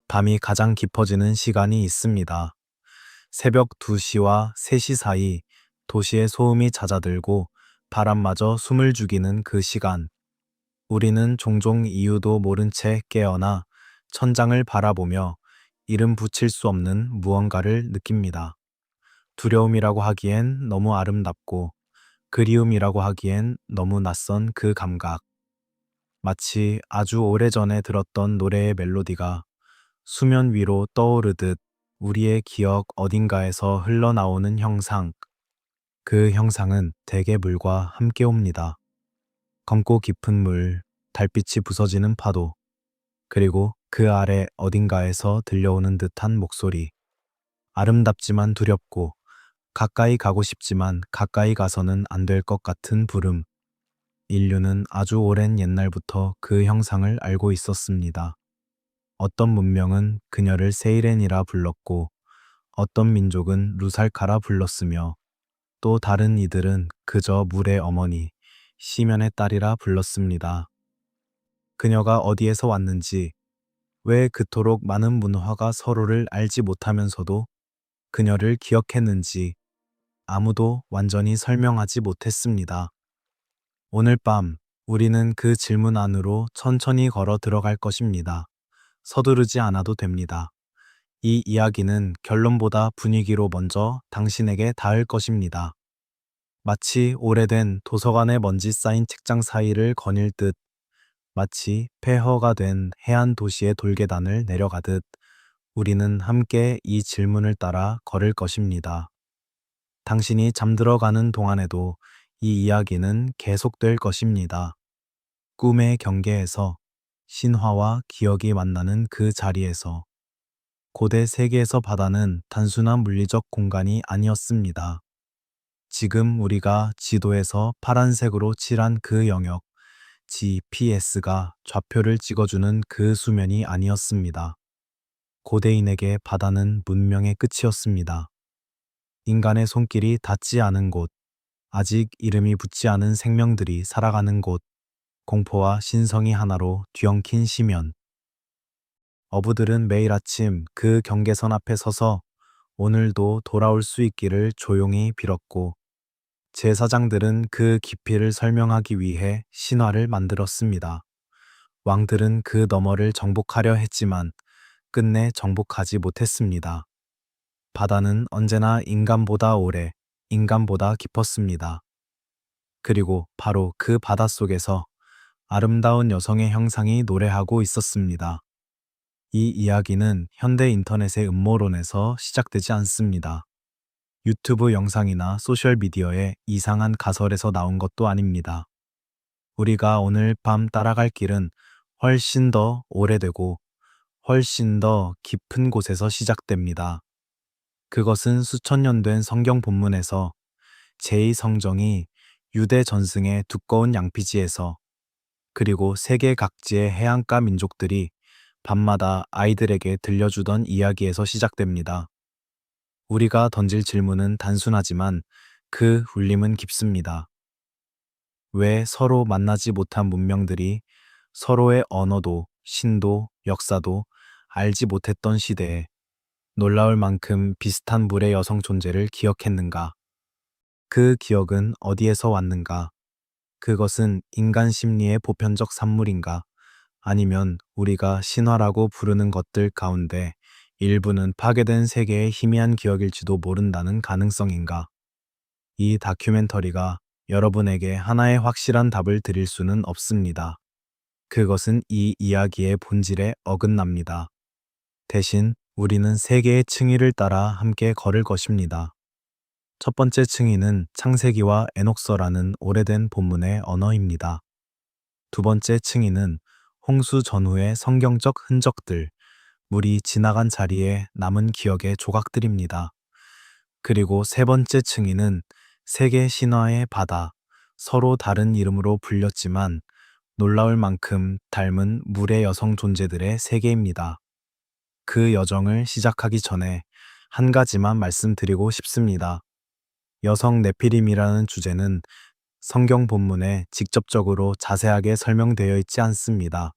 밤이 가장 깊어지는 시간이 있습니다. 새벽 2시와 3시 사이 도시의 소음이 잦아들고 바람마저 숨을 죽이는 그 시간. 우리는 종종 이유도 모른 채 깨어나 천장을 바라보며 이름 붙일 수 없는 무언가를 느낍니다. 두려움이라고 하기엔 너무 아름답고 그리움이라고 하기엔 너무 낯선 그 감각. 마치 아주 오래전에 들었던 노래의 멜로디가 수면 위로 떠오르듯 우리의 기억 어딘가에서 흘러나오는 형상. 그 형상은 대개 물과 함께 옵니다. 검고 깊은 물, 달빛이 부서지는 파도, 그리고 그 아래 어딘가에서 들려오는 듯한 목소리. 아름답지만 두렵고 가까이 가고 싶지만 가까이 가서는 안 될 것 같은 부름. 인류는 아주 오랜 옛날부터 그 형상을 알고 있었습니다. 어떤 문명은 그녀를 세이렌이라 불렀고 어떤 민족은 루살카라 불렀으며 또 다른 이들은 그저 물의 어머니, 시면의 딸이라 불렀습니다. 그녀가 어디에서 왔는지, 왜 그토록 많은 문화가 서로를 알지 못하면서도 그녀를 기억했는지 아무도 완전히 설명하지 못했습니다. 오늘 밤 우리는 그 질문 안으로 천천히 걸어 들어갈 것입니다. 서두르지 않아도 됩니다. 이 이야기는 결론보다 분위기로 먼저 당신에게 닿을 것입니다. 마치 오래된 도서관에 먼지 쌓인 책장 사이를 거닐 듯, 마치 폐허가 된 해안 도시의 돌계단을 내려가듯 우리는 함께 이 질문을 따라 걸을 것입니다. 당신이 잠들어가는 동안에도 이 이야기는 계속될 것입니다. 꿈의 경계에서 신화와 기억이 만나는 그 자리에서 고대 세계에서 바다는 단순한 물리적 공간이 아니었습니다. 지금 우리가 지도에서 파란색으로 칠한 그 영역, GPS가 좌표를 찍어주는 그 수면이 아니었습니다. 고대인에게 바다는 문명의 끝이었습니다. 인간의 손길이 닿지 않은 곳, 아직 이름이 붙지 않은 생명들이 살아가는 곳, 공포와 신성이 하나로 뒤엉킨 시면. 어부들은 매일 아침 그 경계선 앞에 서서 오늘도 돌아올 수 있기를 조용히 빌었고, 제사장들은 그 깊이를 설명하기 위해 신화를 만들었습니다. 왕들은 그 너머를 정복하려 했지만 끝내 정복하지 못했습니다. 바다는 언제나 인간보다 오래, 인간보다 깊었습니다. 그리고 바로 그 바닷속에서 아름다운 여성의 형상이 노래하고 있었습니다. 이 이야기는 현대 인터넷의 음모론에서 시작되지 않습니다. 유튜브 영상이나 소셜미디어의 이상한 가설에서 나온 것도 아닙니다. 우리가 오늘 밤 따라갈 길은 훨씬 더 오래되고 훨씬 더 깊은 곳에서 시작됩니다. 그것은 수천 년 된 성경 본문에서 제2성정이 유대 전승의 두꺼운 양피지에서 그리고 세계 각지의 해안가 민족들이 밤마다 아이들에게 들려주던 이야기에서 시작됩니다. 우리가 던질 질문은 단순하지만 그 울림은 깊습니다. 왜 서로 만나지 못한 문명들이 서로의 언어도 신도 역사도 알지 못했던 시대에 놀라울 만큼 비슷한 물의 여성 존재를 기억했는가? 그 기억은 어디에서 왔는가? 그것은 인간 심리의 보편적 산물인가? 아니면 우리가 신화라고 부르는 것들 가운데 일부는 파괴된 세계의 희미한 기억일지도 모른다는 가능성인가? 이 다큐멘터리가 여러분에게 하나의 확실한 답을 드릴 수는 없습니다. 그것은 이 이야기의 본질에 어긋납니다. 대신 우리는 세 개의 층위를 따라 함께 걸을 것입니다. 첫 번째 층위는 창세기와 에녹서라는 오래된 본문의 언어입니다. 두 번째 층위는 홍수 전후의 성경적 흔적들, 물이 지나간 자리에 남은 기억의 조각들입니다. 그리고 세 번째 층위는 세계 신화의 바다, 서로 다른 이름으로 불렸지만 놀라울 만큼 닮은 물의 여성 존재들의 세계입니다. 그 여정을 시작하기 전에 한 가지만 말씀드리고 싶습니다. 여성 네피림이라는 주제는 성경 본문에 직접적으로 자세하게 설명되어 있지 않습니다.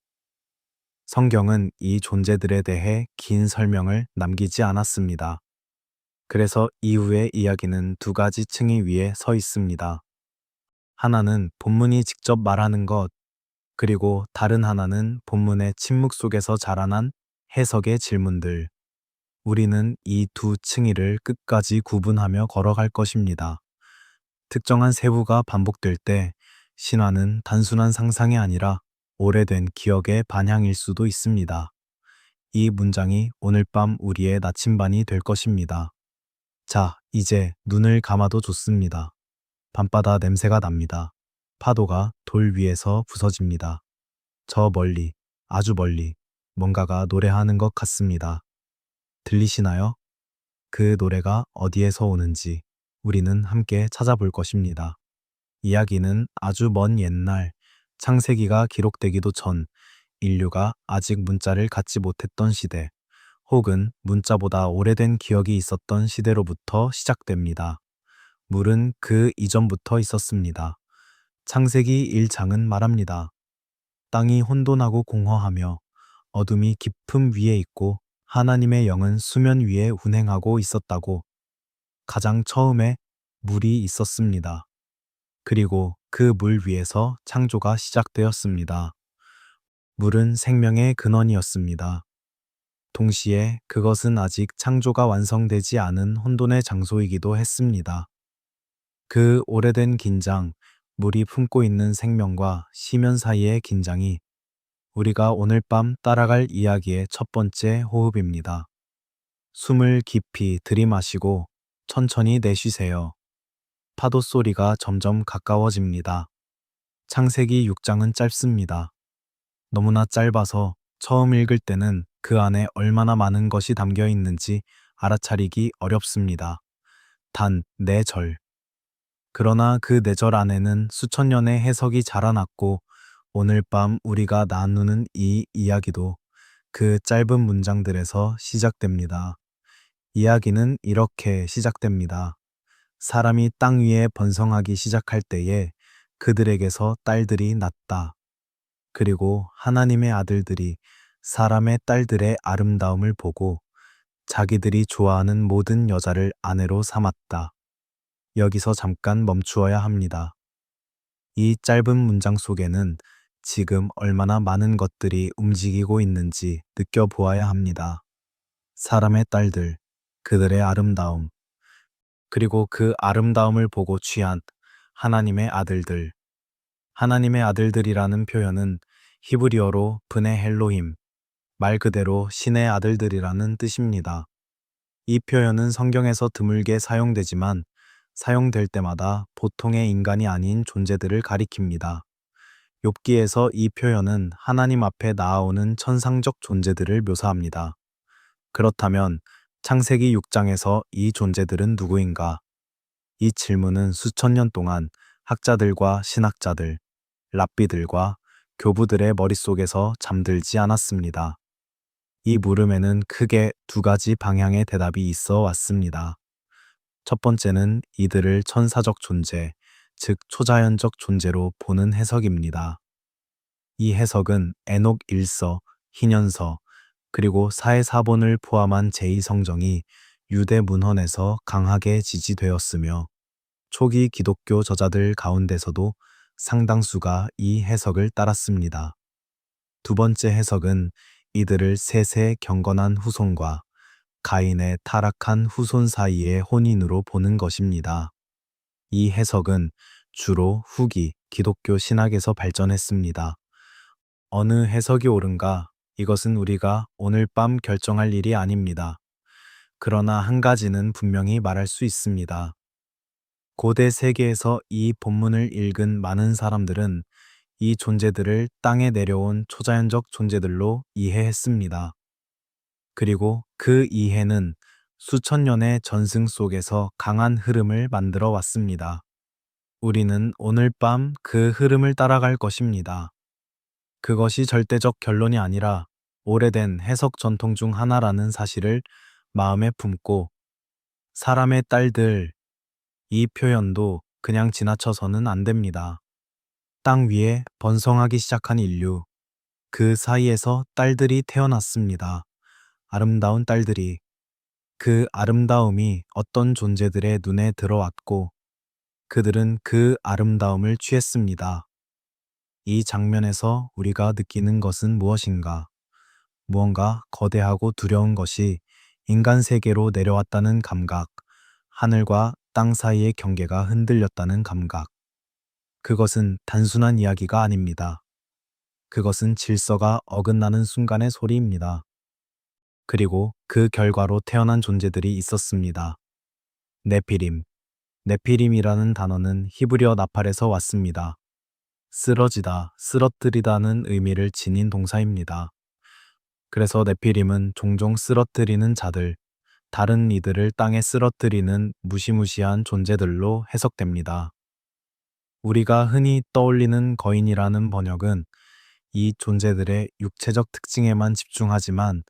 성경은 이 존재들에 대해 긴 설명을 남기지 않았습니다. 그래서 이후의 이야기는 두 가지 층위 위에 서 있습니다. 하나는 본문이 직접 말하는 것, 그리고 다른 하나는 본문의 침묵 속에서 자라난 해석의 질문들. 우리는 이 두 층위를 끝까지 구분하며 걸어갈 것입니다. 특정한 세부가 반복될 때 신화는 단순한 상상이 아니라 오래된 기억의 반향일 수도 있습니다. 이 문장이 오늘 밤 우리의 나침반이 될 것입니다. 자, 이제 눈을 감아도 좋습니다. 밤바다 냄새가 납니다. 파도가 돌 위에서 부서집니다. 저 멀리, 아주 멀리, 뭔가가 노래하는 것 같습니다. 들리시나요? 그 노래가 어디에서 오는지 우리는 함께 찾아볼 것입니다. 이야기는 아주 먼 옛날, 창세기가 기록되기도 전, 인류가 아직 문자를 갖지 못했던 시대, 혹은 문자보다 오래된 기억이 있었던 시대로부터 시작됩니다. 물은 그 이전부터 있었습니다. 창세기 1장은 말합니다. 땅이 혼돈하고 공허하며 어둠이 깊음 위에 있고 하나님의 영은 수면 위에 운행하고 있었다고. 가장 처음에 물이 있었습니다. 그리고 그 물 위에서 창조가 시작되었습니다. 물은 생명의 근원이었습니다. 동시에 그것은 아직 창조가 완성되지 않은 혼돈의 장소이기도 했습니다. 그 오래된 긴장, 물이 품고 있는 생명과 시면 사이의 긴장이 우리가 오늘 밤 따라갈 이야기의 첫 번째 호흡입니다. 숨을 깊이 들이마시고 천천히 내쉬세요. 파도 소리가 점점 가까워집니다. 창세기 6장은 짧습니다. 너무나 짧아서 처음 읽을 때는 그 안에 얼마나 많은 것이 담겨 있는지 알아차리기 어렵습니다. 단 4절. 그러나 그 4절 안에는 수천 년의 해석이 자라났고 오늘 밤 우리가 나누는 이 이야기도 그 짧은 문장들에서 시작됩니다. 이야기는 이렇게 시작됩니다. 사람이 땅 위에 번성하기 시작할 때에 그들에게서 딸들이 낳았다. 그리고 하나님의 아들들이 사람의 딸들의 아름다움을 보고 자기들이 좋아하는 모든 여자를 아내로 삼았다. 여기서 잠깐 멈추어야 합니다. 이 짧은 문장 속에는 지금 얼마나 많은 것들이 움직이고 있는지 느껴보아야 합니다. 사람의 딸들, 그들의 아름다움, 그리고 그 아름다움을 보고 취한 하나님의 아들들. 하나님의 아들들이라는 표현은 히브리어로 브네 헬로힘, 말 그대로 신의 아들들이라는 뜻입니다. 이 표현은 성경에서 드물게 사용되지만 사용될 때마다 보통의 인간이 아닌 존재들을 가리킵니다. 욥기에서 이 표현은 하나님 앞에 나아오는 천상적 존재들을 묘사합니다. 그렇다면 창세기 6장에서 이 존재들은 누구인가? 이 질문은 수천 년 동안 학자들과 신학자들, 랍비들과 교부들의 머릿속에서 잠들지 않았습니다. 이 물음에는 크게 두 가지 방향의 대답이 있어 왔습니다. 첫 번째는 이들을 천사적 존재, 즉 초자연적 존재로 보는 해석입니다. 이 해석은 에녹 1서, 희년서, 그리고 사해사본을 포함한 제2성경이 유대 문헌에서 강하게 지지되었으며 초기 기독교 저자들 가운데서도 상당수가 이 해석을 따랐습니다. 두 번째 해석은 이들을 셋의 경건한 후손과 가인의 타락한 후손 사이의 혼인으로 보는 것입니다. 이 해석은 주로 후기 기독교 신학에서 발전했습니다. 어느 해석이 옳은가? 이것은 우리가 오늘 밤 결정할 일이 아닙니다. 그러나 한 가지는 분명히 말할 수 있습니다. 고대 세계에서 이 본문을 읽은 많은 사람들은 이 존재들을 땅에 내려온 초자연적 존재들로 이해했습니다. 그리고 그 이해는 수천 년의 전승 속에서 강한 흐름을 만들어 왔습니다. 우리는 오늘 밤 그 흐름을 따라갈 것입니다. 그것이 절대적 결론이 아니라 오래된 해석 전통 중 하나라는 사실을 마음에 품고 사람의 딸들, 이 표현도 그냥 지나쳐서는 안 됩니다. 땅 위에 번성하기 시작한 인류, 그 사이에서 딸들이 태어났습니다. 아름다운 딸들이. 그 아름다움이 어떤 존재들의 눈에 들어왔고 그들은 그 아름다움을 취했습니다. 이 장면에서 우리가 느끼는 것은 무엇인가? 무언가 거대하고 두려운 것이 인간 세계로 내려왔다는 감각, 하늘과 땅 사이의 경계가 흔들렸다는 감각. 그것은 단순한 이야기가 아닙니다. 그것은 질서가 어긋나는 순간의 소리입니다. 그리고 그 결과로 태어난 존재들이 있었습니다. 네피림. 네피림이라는 단어는 히브리어 나팔에서 왔습니다. 쓰러지다, 쓰러뜨리다는 의미를 지닌 동사입니다. 그래서 네피림은 종종 쓰러뜨리는 자들, 다른 이들을 땅에 쓰러뜨리는 무시무시한 존재들로 해석됩니다. 우리가 흔히 떠올리는 거인이라는 번역은 이 존재들의 육체적 특징에만 집중하지만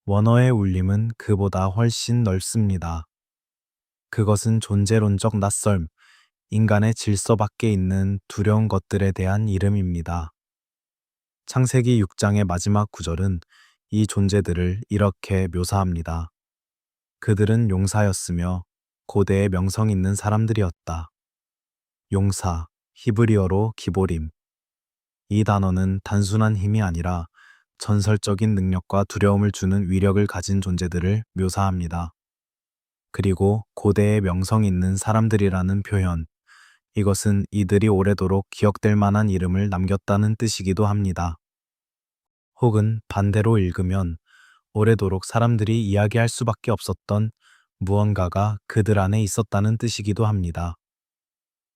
원어의 울림은 그보다 훨씬 넓습니다. 그것은 존재론적 낯설m, 인간의 질서 밖에 있는 두려운 것들에 대한 이름입니다. 창세기 6장의 마지막 구절은 이 존재들을 이렇게 묘사합니다. 그들은 용사였으며 고대의 명성 있는 사람들이었다. 용사, 히브리어로 기보림. 이 단어는 단순한 힘이 아니라 전설적인 능력과 두려움을 주는 위력을 가진 존재들을 묘사합니다. 그리고 고대의 명성 있는 사람들이라는 표현, 이것은 이들이 오래도록 기억될 만한 이름을 남겼다는 뜻이기도 합니다. 혹은 반대로 읽으면 오래도록 사람들이 이야기할 수밖에 없었던 무언가가 그들 안에 있었다는 뜻이기도 합니다.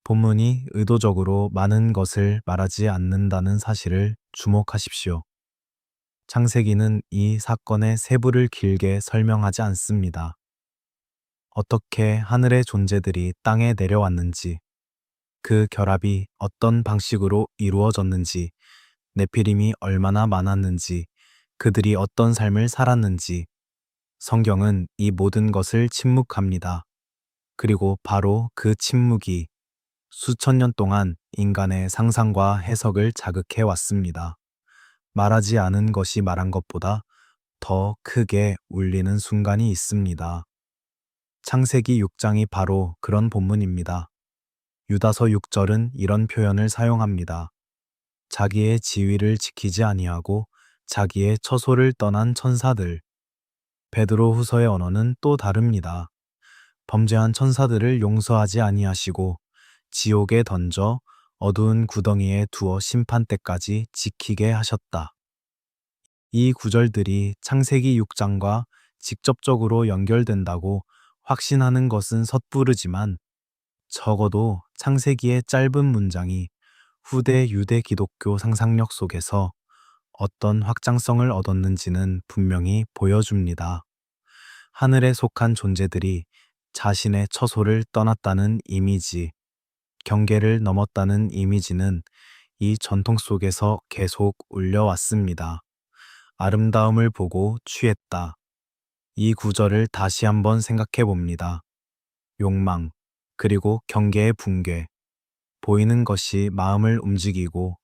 본문이 의도적으로 많은 것을 말하지 않는다는 사실을 주목하십시오. 창세기는 이 사건의 세부를 길게 설명하지 않습니다. 어떻게 하늘의 존재들이 땅에 내려왔는지, 그 결합이 어떤 방식으로 이루어졌는지, 네피림이 얼마나 많았는지, 그들이 어떤 삶을 살았는지, 성경은 이 모든 것을 침묵합니다. 그리고 바로 그 침묵이 수천 년 동안 인간의 상상과 해석을 자극해 왔습니다. 말하지 않은 것이 말한 것보다 더 크게 울리는 순간이 있습니다. 창세기 6장이 바로 그런 본문입니다. 유다서 6절은 이런 표현을 사용합니다. 자기의 지위를 지키지 아니하고 자기의 처소를 떠난 천사들. 베드로 후서의 언어는 또 다릅니다. 범죄한 천사들을 용서하지 아니하시고 지옥에 던져 어두운 구덩이에 두어 심판 때까지 지키게 하셨다. 이 구절들이 창세기 6장과 직접적으로 연결된다고 확신하는 것은 섣부르지만 적어도 창세기의 짧은 문장이 후대 유대 기독교 상상력 속에서 어떤 확장성을 얻었는지는 분명히 보여줍니다. 하늘에 속한 존재들이 자신의 처소를 떠났다는 이미지, 경계를 넘었다는 이미지는 이 전통 속에서 계속 울려왔습니다. 아름다움을 보고 취했다. 이 구절을 다시 한번 생각해 봅니다. 욕망, 그리고 경계의 붕괴. 보이는 것이 마음을 움직이고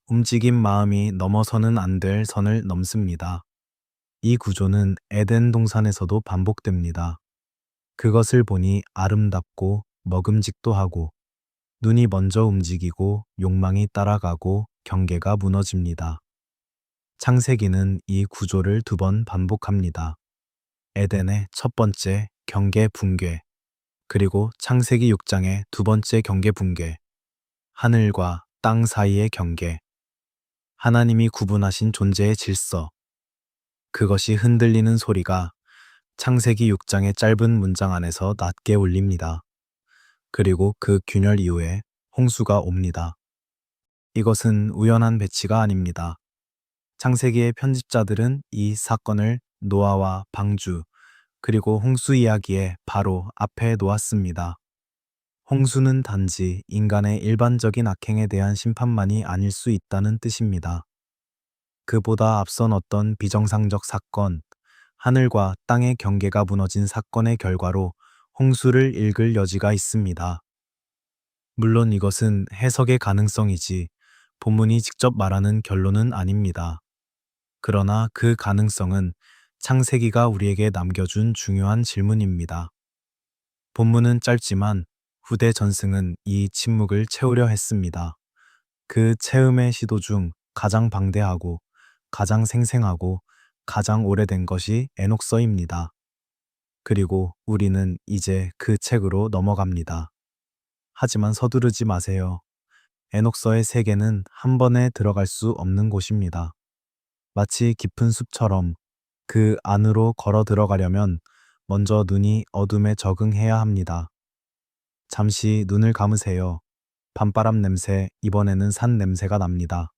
움직인 마음이 넘어서는 안 될 선을 넘습니다. 이 구조는 에덴 동산에서도 반복됩니다. 그것을 보니 아름답고 먹음직도 하고 눈이 먼저 움직이고 욕망이 따라가고 경계가 무너집니다. 창세기는 이 구조를 2번 반복합니다. 에덴의 첫 번째 경계 붕괴, 그리고 창세기 6장의 2번째 경계 붕괴, 하늘과 땅 사이의 경계, 하나님이 구분하신 존재의 질서, 그것이 흔들리는 소리가 창세기 6장의 짧은 문장 안에서 낮게 울립니다. 그리고 그 균열 이후에 홍수가 옵니다. 이것은 우연한 배치가 아닙니다. 창세기의 편집자들은 이 사건을 노아와 방주, 그리고 홍수 이야기의 바로 앞에 놓았습니다. 홍수는 단지 인간의 일반적인 악행에 대한 심판만이 아닐 수 있다는 뜻입니다. 그보다 앞선 어떤 비정상적 사건, 하늘과 땅의 경계가 무너진 사건의 결과로 홍수를 읽을 여지가 있습니다. 물론 이것은 해석의 가능성이지 본문이 직접 말하는 결론은 아닙니다. 그러나 그 가능성은 창세기가 우리에게 남겨준 중요한 질문입니다. 본문은 짧지만 후대 전승은 이 침묵을 채우려 했습니다. 그 체험의 시도 중 가장 방대하고 가장 생생하고 가장 오래된 것이 에녹서입니다. 그리고 우리는 이제 그 책으로 넘어갑니다. 하지만 서두르지 마세요. 에녹서의 세계는 한 번에 들어갈 수 없는 곳입니다. 마치 깊은 숲처럼 그 안으로 걸어 들어가려면 먼저 눈이 어둠에 적응해야 합니다. 잠시 눈을 감으세요. 밤바람 냄새, 이번에는 산 냄새가 납니다.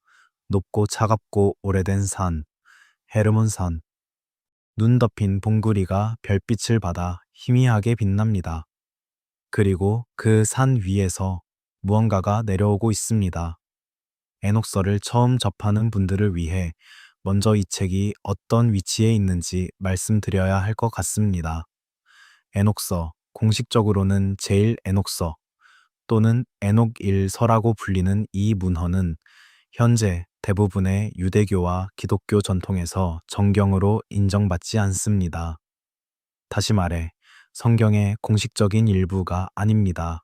높고 차갑고 오래된 산, 헤르몬산. 눈 덮인 봉구리가 별빛을 받아 희미하게 빛납니다. 그리고 그 산 위에서 무언가가 내려오고 있습니다. 에녹서를 처음 접하는 분들을 위해 먼저 이 책이 어떤 위치에 있는지 말씀드려야 할 것 같습니다. 에녹서, 공식적으로는 제일 에녹서 또는 에녹일서라고 불리는 이 문헌은 현재 대부분의 유대교와 기독교 전통에서 정경으로 인정받지 않습니다. 다시 말해, 성경의 공식적인 일부가 아닙니다.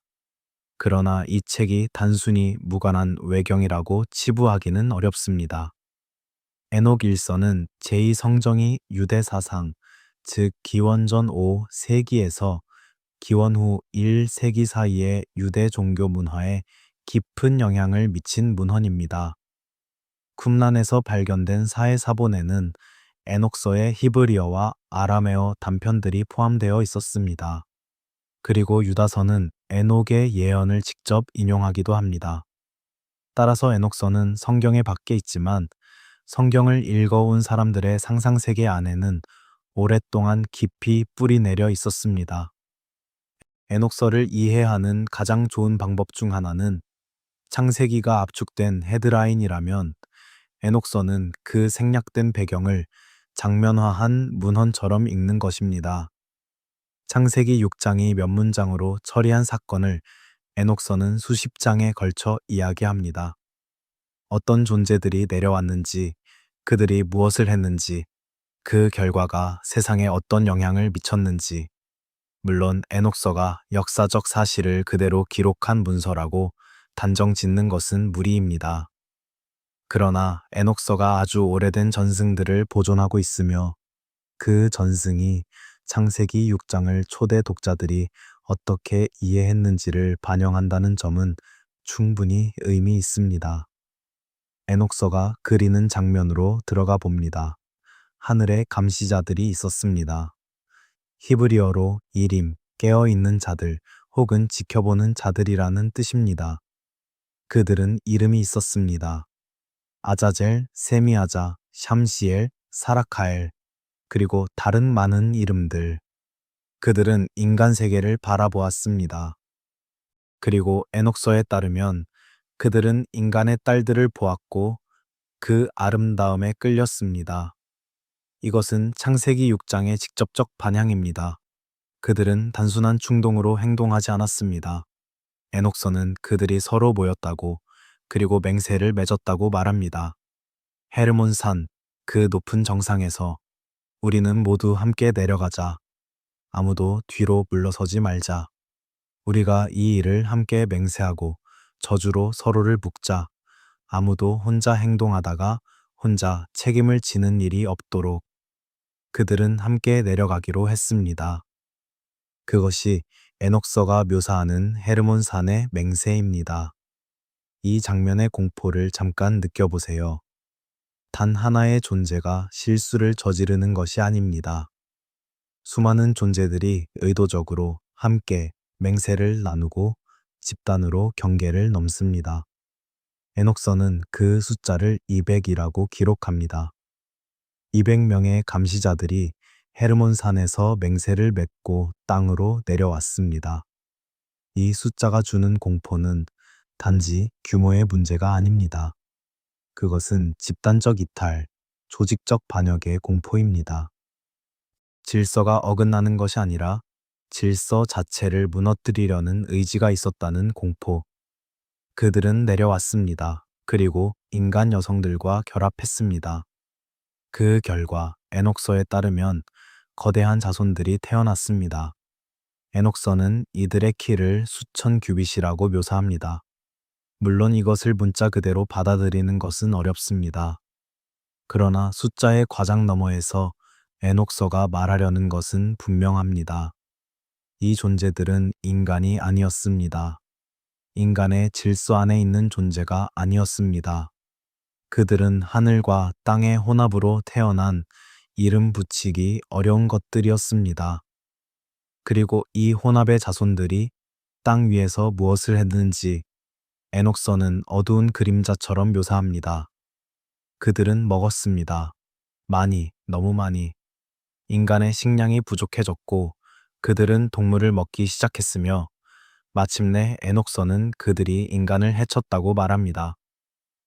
그러나 이 책이 단순히 무관한 외경이라고 치부하기는 어렵습니다. 에녹 일서는 제2성정이 유대 사상, 즉 기원전 5세기에서 기원 후 1세기 사이의 유대 종교 문화에 깊은 영향을 미친 문헌입니다. 쿰란에서 발견된 사해사본에는 에녹서의 히브리어와 아람에어 단편들이 포함되어 있었습니다. 그리고 유다서는 에녹의 예언을 직접 인용하기도 합니다. 따라서 에녹서는 성경에 밖에 있지만 성경을 읽어온 사람들의 상상세계 안에는 오랫동안 깊이 뿌리 내려 있었습니다. 에녹서를 이해하는 가장 좋은 방법 중 하나는 창세기가 압축된 헤드라인이라면 에녹서는 그 생략된 배경을 장면화한 문헌처럼 읽는 것입니다. 창세기 6장이 몇 문장으로 처리한 사건을 에녹서는 수십 장에 걸쳐 이야기합니다. 어떤 존재들이 내려왔는지, 그들이 무엇을 했는지, 그 결과가 세상에 어떤 영향을 미쳤는지, 물론 에녹서가 역사적 사실을 그대로 기록한 문서라고 단정 짓는 것은 무리입니다. 그러나 에녹서가 아주 오래된 전승들을 보존하고 있으며 그 전승이 창세기 6장을 초대 독자들이 어떻게 이해했는지를 반영한다는 점은 충분히 의미 있습니다. 에녹서가 그리는 장면으로 들어가 봅니다. 하늘에 감시자들이 있었습니다. 히브리어로 이림, 깨어있는 자들 혹은 지켜보는 자들이라는 뜻입니다. 그들은 이름이 있었습니다. 아자젤, 세미아자, 샴시엘, 사라카엘, 그리고 다른 많은 이름들. 그들은 인간 세계를 바라보았습니다. 그리고 에녹서에 따르면 그들은 인간의 딸들을 보았고 그 아름다움에 끌렸습니다. 이것은 창세기 6장의 직접적 반향입니다. 그들은 단순한 충동으로 행동하지 않았습니다. 에녹서는 그들이 서로 모였다고 그리고 맹세를 맺었다고 말합니다. 헤르몬산, 그 높은 정상에서 우리는 모두 함께 내려가자. 아무도 뒤로 물러서지 말자. 우리가 이 일을 함께 맹세하고 저주로 서로를 묶자. 아무도 혼자 행동하다가 혼자 책임을 지는 일이 없도록. 그들은 함께 내려가기로 했습니다. 그것이 에녹서가 묘사하는 헤르몬산의 맹세입니다. 이 장면의 공포를 잠깐 느껴보세요. 단 하나의 존재가 실수를 저지르는 것이 아닙니다. 수많은 존재들이 의도적으로 함께 맹세를 나누고 집단으로 경계를 넘습니다. 에녹서는 그 숫자를 200이라고 기록합니다. 200명의 감시자들이 헤르몬산에서 맹세를 맺고 땅으로 내려왔습니다. 이 숫자가 주는 공포는 단지 규모의 문제가 아닙니다. 그것은 집단적 이탈, 조직적 반역의 공포입니다. 질서가 어긋나는 것이 아니라 질서 자체를 무너뜨리려는 의지가 있었다는 공포. 그들은 내려왔습니다. 그리고 인간 여성들과 결합했습니다. 그 결과 에녹서에 따르면 거대한 자손들이 태어났습니다. 에녹서는 이들의 키를 수천 규빗이라고 묘사합니다. 물론 이것을 문자 그대로 받아들이는 것은 어렵습니다. 그러나 숫자의 과장 너머에서 에녹서가 말하려는 것은 분명합니다. 이 존재들은 인간이 아니었습니다. 인간의 질서 안에 있는 존재가 아니었습니다. 그들은 하늘과 땅의 혼합으로 태어난 이름 붙이기 어려운 것들이었습니다. 그리고 이 혼합의 자손들이 땅 위에서 무엇을 했는지 에녹서는 어두운 그림자처럼 묘사합니다. 그들은 먹었습니다. 많이, 너무 많이. 인간의 식량이 부족해졌고 그들은 동물을 먹기 시작했으며 마침내 에녹서는 그들이 인간을 해쳤다고 말합니다.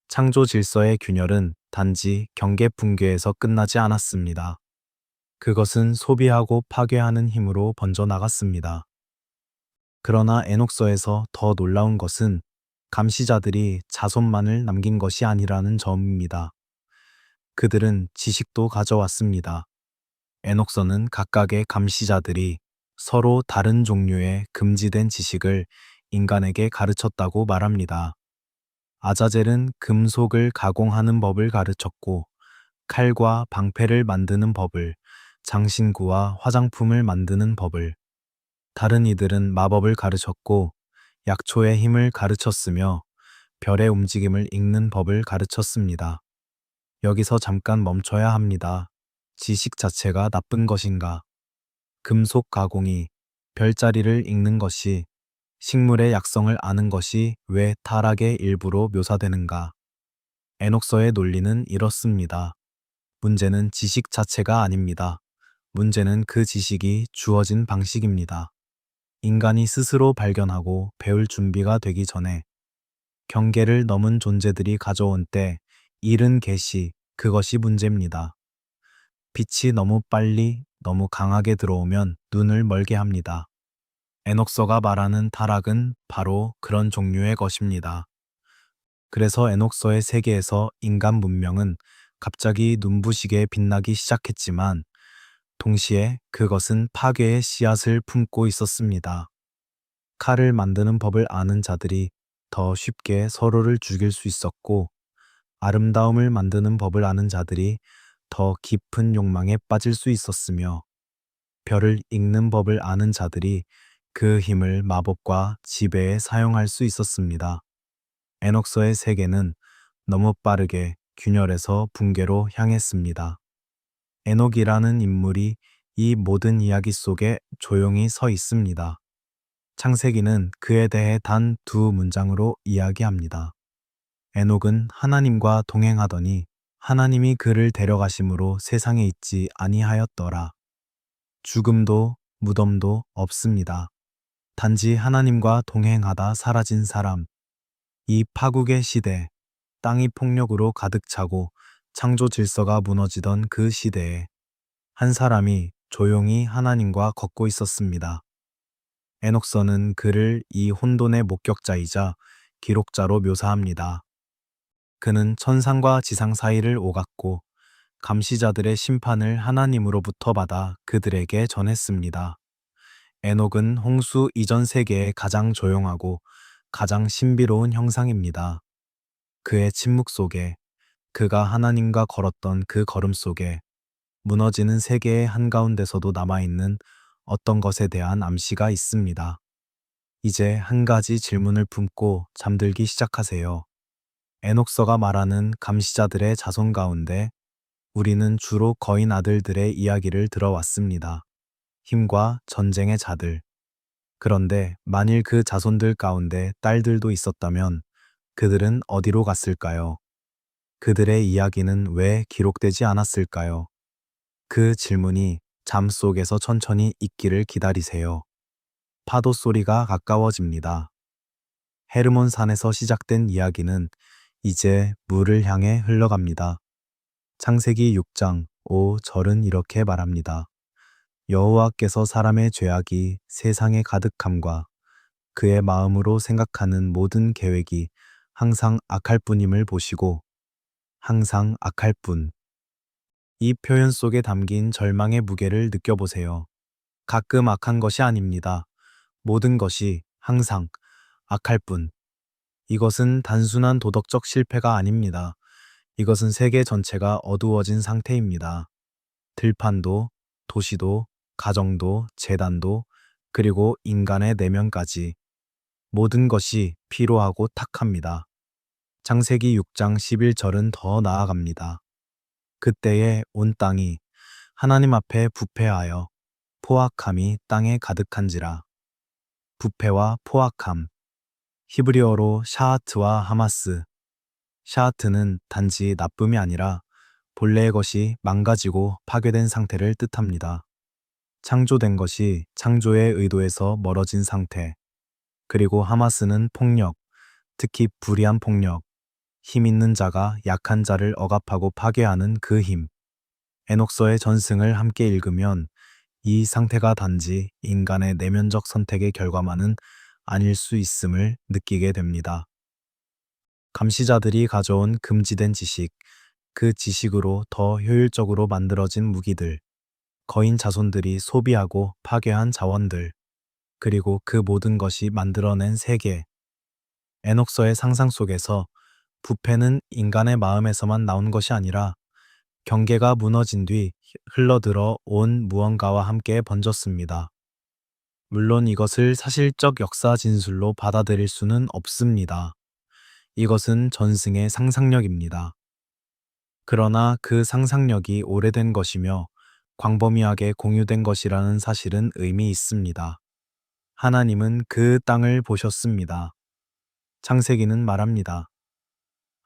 창조 질서의 균열은 단지 경계 붕괴에서 끝나지 않았습니다. 그것은 소비하고 파괴하는 힘으로 번져나갔습니다. 그러나 에녹서에서 더 놀라운 것은 감시자들이 자손만을 남긴 것이 아니라는 점입니다. 그들은 지식도 가져왔습니다. 에녹서는 각각의 감시자들이 서로 다른 종류의 금지된 지식을 인간에게 가르쳤다고 말합니다. 아자젤은 금속을 가공하는 법을 가르쳤고, 칼과 방패를 만드는 법을, 장신구와 화장품을 만드는 법을, 다른 이들은 마법을 가르쳤고, 약초의 힘을 가르쳤으며, 별의 움직임을 읽는 법을 가르쳤습니다. 여기서 잠깐 멈춰야 합니다. 지식 자체가 나쁜 것인가? 금속 가공이 별자리를 읽는 것이 식물의 약성을 아는 것이 왜 타락의 일부로 묘사되는가? 에녹서의 논리는 이렇습니다. 문제는 지식 자체가 아닙니다. 문제는 그 지식이 주어진 방식입니다. 인간이 스스로 발견하고 배울 준비가 되기 전에 경계를 넘은 존재들이 가져온 때 이른 계시, 그것이 문제입니다. 빛이 너무 빨리, 너무 강하게 들어오면 눈을 멀게 합니다. 에녹서가 말하는 타락은 바로 그런 종류의 것입니다. 그래서 에녹서의 세계에서 인간 문명은 갑자기 눈부시게 빛나기 시작했지만 동시에 그것은 파괴의 씨앗을 품고 있었습니다. 칼을 만드는 법을 아는 자들이 더 쉽게 서로를 죽일 수 있었고 아름다움을 만드는 법을 아는 자들이 더 깊은 욕망에 빠질 수 있었으며 별을 읽는 법을 아는 자들이 그 힘을 마법과 지배에 사용할 수 있었습니다. 에녹서의 세계는 너무 빠르게 균열에서 붕괴로 향했습니다. 에녹이라는 인물이 이 모든 이야기 속에 조용히 서 있습니다. 창세기는 그에 대해 단 두 문장으로 이야기합니다. 에녹은 하나님과 동행하더니 하나님이 그를 데려가심으로 세상에 있지 아니하였더라. 죽음도 무덤도 없습니다. 단지 하나님과 동행하다 사라진 사람. 이 파국의 시대, 땅이 폭력으로 가득 차고 창조 질서가 무너지던 그 시대에 한 사람이 조용히 하나님과 걷고 있었습니다. 에녹서는 그를 이 혼돈의 목격자이자 기록자로 묘사합니다. 그는 천상과 지상 사이를 오갔고 감시자들의 심판을 하나님으로부터 받아 그들에게 전했습니다. 에녹은 홍수 이전 세계의 가장 조용하고 가장 신비로운 형상입니다. 그의 침묵 속에, 그가 하나님과 걸었던 그 걸음 속에 무너지는 세계의 한가운데서도 남아있는 어떤 것에 대한 암시가 있습니다. 이제 한 가지 질문을 품고 잠들기 시작하세요. 에녹서가 말하는 감시자들의 자손 가운데 우리는 주로 거인 아들들의 이야기를 들어왔습니다. 힘과 전쟁의 자들. 그런데 만일 그 자손들 가운데 딸들도 있었다면 그들은 어디로 갔을까요? 그들의 이야기는 왜 기록되지 않았을까요? 그 질문이 잠 속에서 천천히 있기를 기다리세요. 파도 소리가 가까워집니다. 헤르몬 산에서 시작된 이야기는 이제 물을 향해 흘러갑니다. 창세기 6장 5절은 이렇게 말합니다. 여호와께서 사람의 죄악이 세상에 가득함과 그의 마음으로 생각하는 모든 계획이 항상 악할 뿐임을 보시고 항상 악할 뿐 이 표현 속에 담긴 절망의 무게를 느껴보세요. 가끔 악한 것이 아닙니다. 모든 것이 항상 악할 뿐. 이것은 단순한 도덕적 실패가 아닙니다. 이것은 세계 전체가 어두워진 상태입니다. 들판도, 도시도, 가정도, 재단도, 그리고 인간의 내면까지 모든 것이 피로하고 탁합니다. 창세기 6장 11절은 더 나아갑니다. 그때에 온 땅이 하나님 앞에 부패하여 포악함이 땅에 가득한지라. 부패와 포악함, 히브리어로 샤하트와 하마스. 샤하트는 단지 나쁨이 아니라 본래의 것이 망가지고 파괴된 상태를 뜻합니다. 창조된 것이 창조의 의도에서 멀어진 상태. 그리고 하마스는 폭력, 특히 불의한 폭력, 힘 있는 자가 약한 자를 억압하고 파괴하는 그 힘. 에녹서의 전승을 함께 읽으면 이 상태가 단지 인간의 내면적 선택의 결과만은 아닐 수 있음을 느끼게 됩니다. 감시자들이 가져온 금지된 지식, 그 지식으로 더 효율적으로 만들어진 무기들, 거인 자손들이 소비하고 파괴한 자원들, 그리고 그 모든 것이 만들어낸 세계. 에녹서의 상상 속에서 부패는 인간의 마음에서만 나온 것이 아니라 경계가 무너진 뒤 흘러들어 온 무언가와 함께 번졌습니다. 물론 이것을 사실적 역사 진술로 받아들일 수는 없습니다. 이것은 전승의 상상력입니다. 그러나 그 상상력이 오래된 것이며 광범위하게 공유된 것이라는 사실은 의미 있습니다. 하나님은 그 땅을 보셨습니다. 창세기는 말합니다.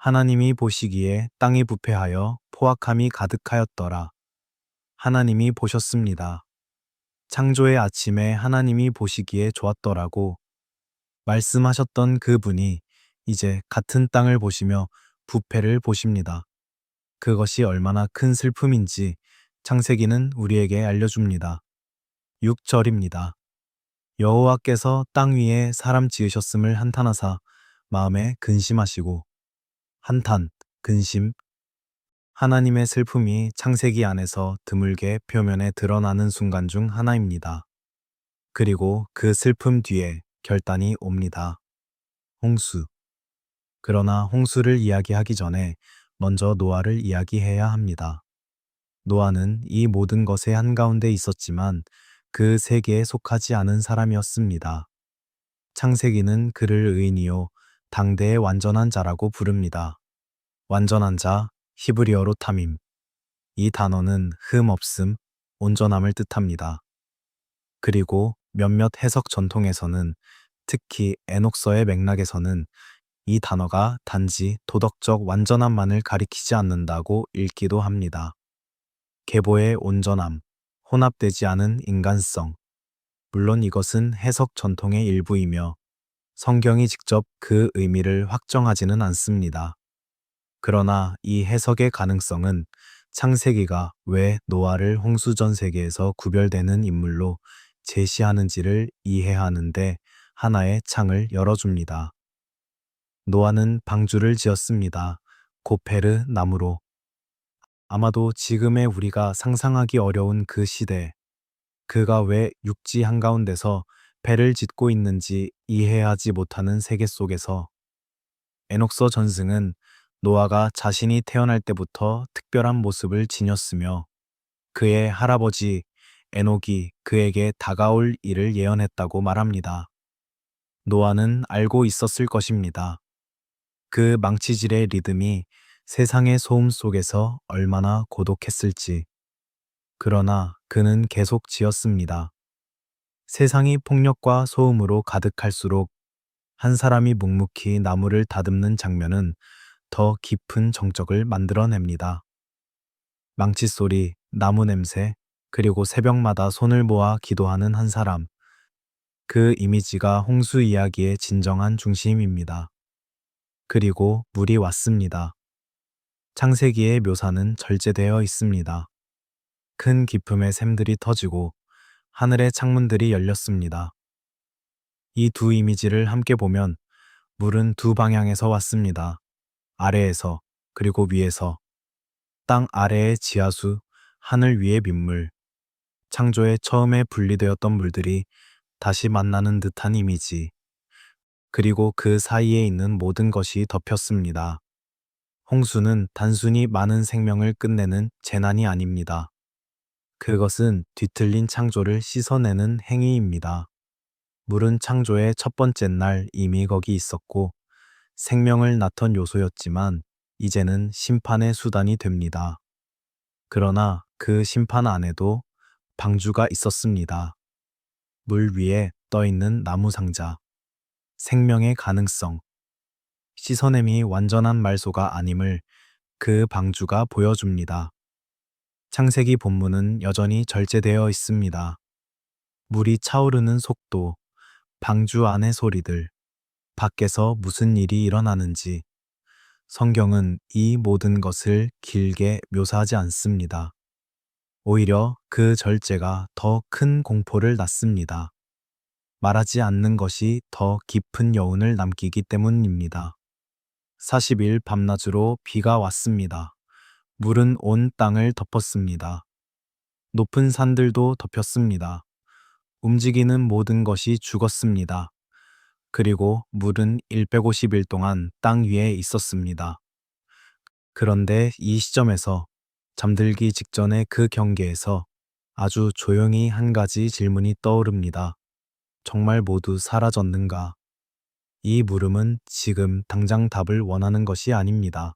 하나님이 보시기에 땅이 부패하여 포악함이 가득하였더라. 하나님이 보셨습니다. 창조의 아침에 하나님이 보시기에 좋았더라고 말씀하셨던 그분이 이제 같은 땅을 보시며 부패를 보십니다. 그것이 얼마나 큰 슬픔인지 창세기는 우리에게 알려줍니다. 6절입니다. 여호와께서 땅 위에 사람 지으셨음을 한탄하사 마음에 근심하시고. 한탄, 근심. 하나님의 슬픔이 창세기 안에서 드물게 표면에 드러나는 순간 중 하나입니다. 그리고 그 슬픔 뒤에 결단이 옵니다. 홍수. 그러나 홍수를 이야기하기 전에 먼저 노아를 이야기해야 합니다. 노아는 이 모든 것의 한가운데 있었지만 그 세계에 속하지 않은 사람이었습니다. 창세기는 그를 의인이요 당대의 완전한 자라고 부릅니다. 완전한 자, 히브리어로 타밈. 이 단어는 흠 없음, 온전함을 뜻합니다. 그리고 몇몇 해석 전통에서는 특히 에녹서의 맥락에서는 이 단어가 단지 도덕적 완전함만을 가리키지 않는다고 읽기도 합니다. 계보의 온전함, 혼합되지 않은 인간성. 물론 이것은 해석 전통의 일부이며 성경이 직접 그 의미를 확정하지는 않습니다. 그러나 이 해석의 가능성은 창세기가 왜 노아를 홍수 전 세계에서 구별되는 인물로 제시하는지를 이해하는데 하나의 창을 열어줍니다. 노아는 방주를 지었습니다. 고페르 나무로. 아마도 지금의 우리가 상상하기 어려운 그 시대, 그가 왜 육지 한가운데서 배를 짓고 있는지 이해하지 못하는 세계 속에서 에녹서 전승은 노아가 자신이 태어날 때부터 특별한 모습을 지녔으며 그의 할아버지 에녹이 그에게 다가올 일을 예언했다고 말합니다. 노아는 알고 있었을 것입니다. 그 망치질의 리듬이 세상의 소음 속에서 얼마나 고독했을지. 그러나 그는 계속 지었습니다. 세상이 폭력과 소음으로 가득할수록 한 사람이 묵묵히 나무를 다듬는 장면은 더 깊은 정적을 만들어냅니다. 망치 소리, 나무 냄새, 그리고 새벽마다 손을 모아 기도하는 한 사람. 그 이미지가 홍수 이야기의 진정한 중심입니다. 그리고 물이 왔습니다. 창세기의 묘사는 절제되어 있습니다. 큰 기품의 샘들이 터지고 하늘의 창문들이 열렸습니다. 이 두 이미지를 함께 보면 물은 두 방향에서 왔습니다. 아래에서 그리고 위에서. 땅 아래의 지하수, 하늘 위의 빗물, 창조에 처음에 분리되었던 물들이 다시 만나는 듯한 이미지. 그리고 그 사이에 있는 모든 것이 덮였습니다. 홍수는 단순히 많은 생명을 끝내는 재난이 아닙니다. 그것은 뒤틀린 창조를 씻어내는 행위입니다. 물은 창조의 첫 번째 날 이미 거기 있었고 생명을 낳던 요소였지만 이제는 심판의 수단이 됩니다. 그러나 그 심판 안에도 방주가 있었습니다. 물 위에 떠 있는 나무 상자, 생명의 가능성, 씻어냄이 완전한 말소가 아님을 그 방주가 보여줍니다. 창세기 본문은 여전히 절제되어 있습니다. 물이 차오르는 속도, 방주 안의 소리들, 밖에서 무슨 일이 일어나는지, 성경은 이 모든 것을 길게 묘사하지 않습니다. 오히려 그 절제가 더 큰 공포를 낳습니다. 말하지 않는 것이 더 깊은 여운을 남기기 때문입니다. 40일 밤낮으로 비가 왔습니다. 물은 온 땅을 덮었습니다. 높은 산들도 덮였습니다. 움직이는 모든 것이 죽었습니다. 그리고 물은 150일 동안 땅 위에 있었습니다. 그런데 이 시점에서 잠들기 직전의 그 경계에서 아주 조용히 한 가지 질문이 떠오릅니다. 정말 모두 사라졌는가? 이 물음은 지금 당장 답을 원하는 것이 아닙니다.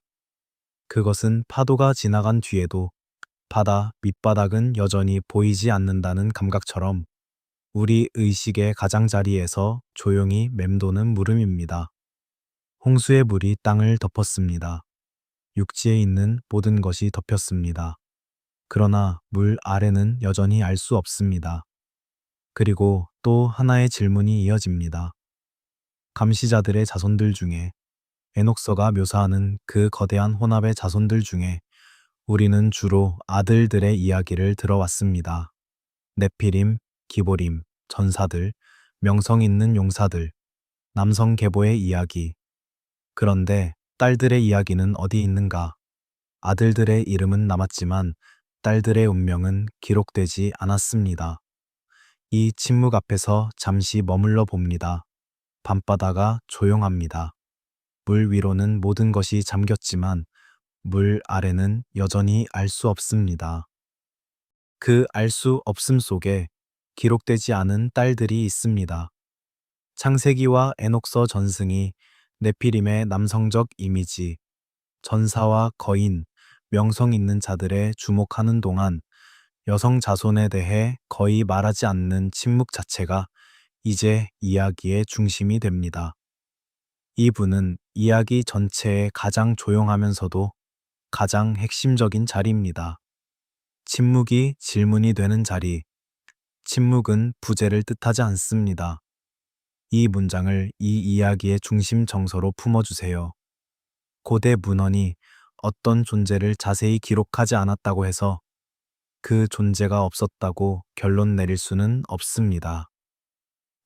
그것은 파도가 지나간 뒤에도 바다 밑바닥은 여전히 보이지 않는다는 감각처럼 우리 의식의 가장자리에서 조용히 맴도는 물음입니다. 홍수의 물이 땅을 덮었습니다. 육지에 있는 모든 것이 덮였습니다. 그러나 물 아래는 여전히 알 수 없습니다. 그리고 또 하나의 질문이 이어집니다. 감시자들의 자손들 중에 에녹서가 묘사하는 그 거대한 혼합의 자손들 중에 우리는 주로 아들들의 이야기를 들어왔습니다. 네피림, 기보림, 전사들, 명성 있는 용사들, 남성 계보의 이야기. 그런데 딸들의 이야기는 어디 있는가? 아들들의 이름은 남았지만 딸들의 운명은 기록되지 않았습니다. 이 침묵 앞에서 잠시 머물러 봅니다. 밤바다가 조용합니다. 물 위로는 모든 것이 잠겼지만 물 아래는 여전히 알 수 없습니다. 그 알 수 없음 속에 기록되지 않은 딸들이 있습니다. 창세기와 에녹서 전승이 네피림의 남성적 이미지, 전사와 거인, 명성 있는 자들에 주목하는 동안 여성 자손에 대해 거의 말하지 않는 침묵 자체가 이제 이야기의 중심이 됩니다. 이 분은 이야기 전체에 가장 조용하면서도 가장 핵심적인 자리입니다. 침묵이 질문이 되는 자리. 침묵은 부재를 뜻하지 않습니다. 이 문장을 이 이야기의 중심 정서로 품어주세요. 고대 문헌이 어떤 존재를 자세히 기록하지 않았다고 해서 그 존재가 없었다고 결론 내릴 수는 없습니다.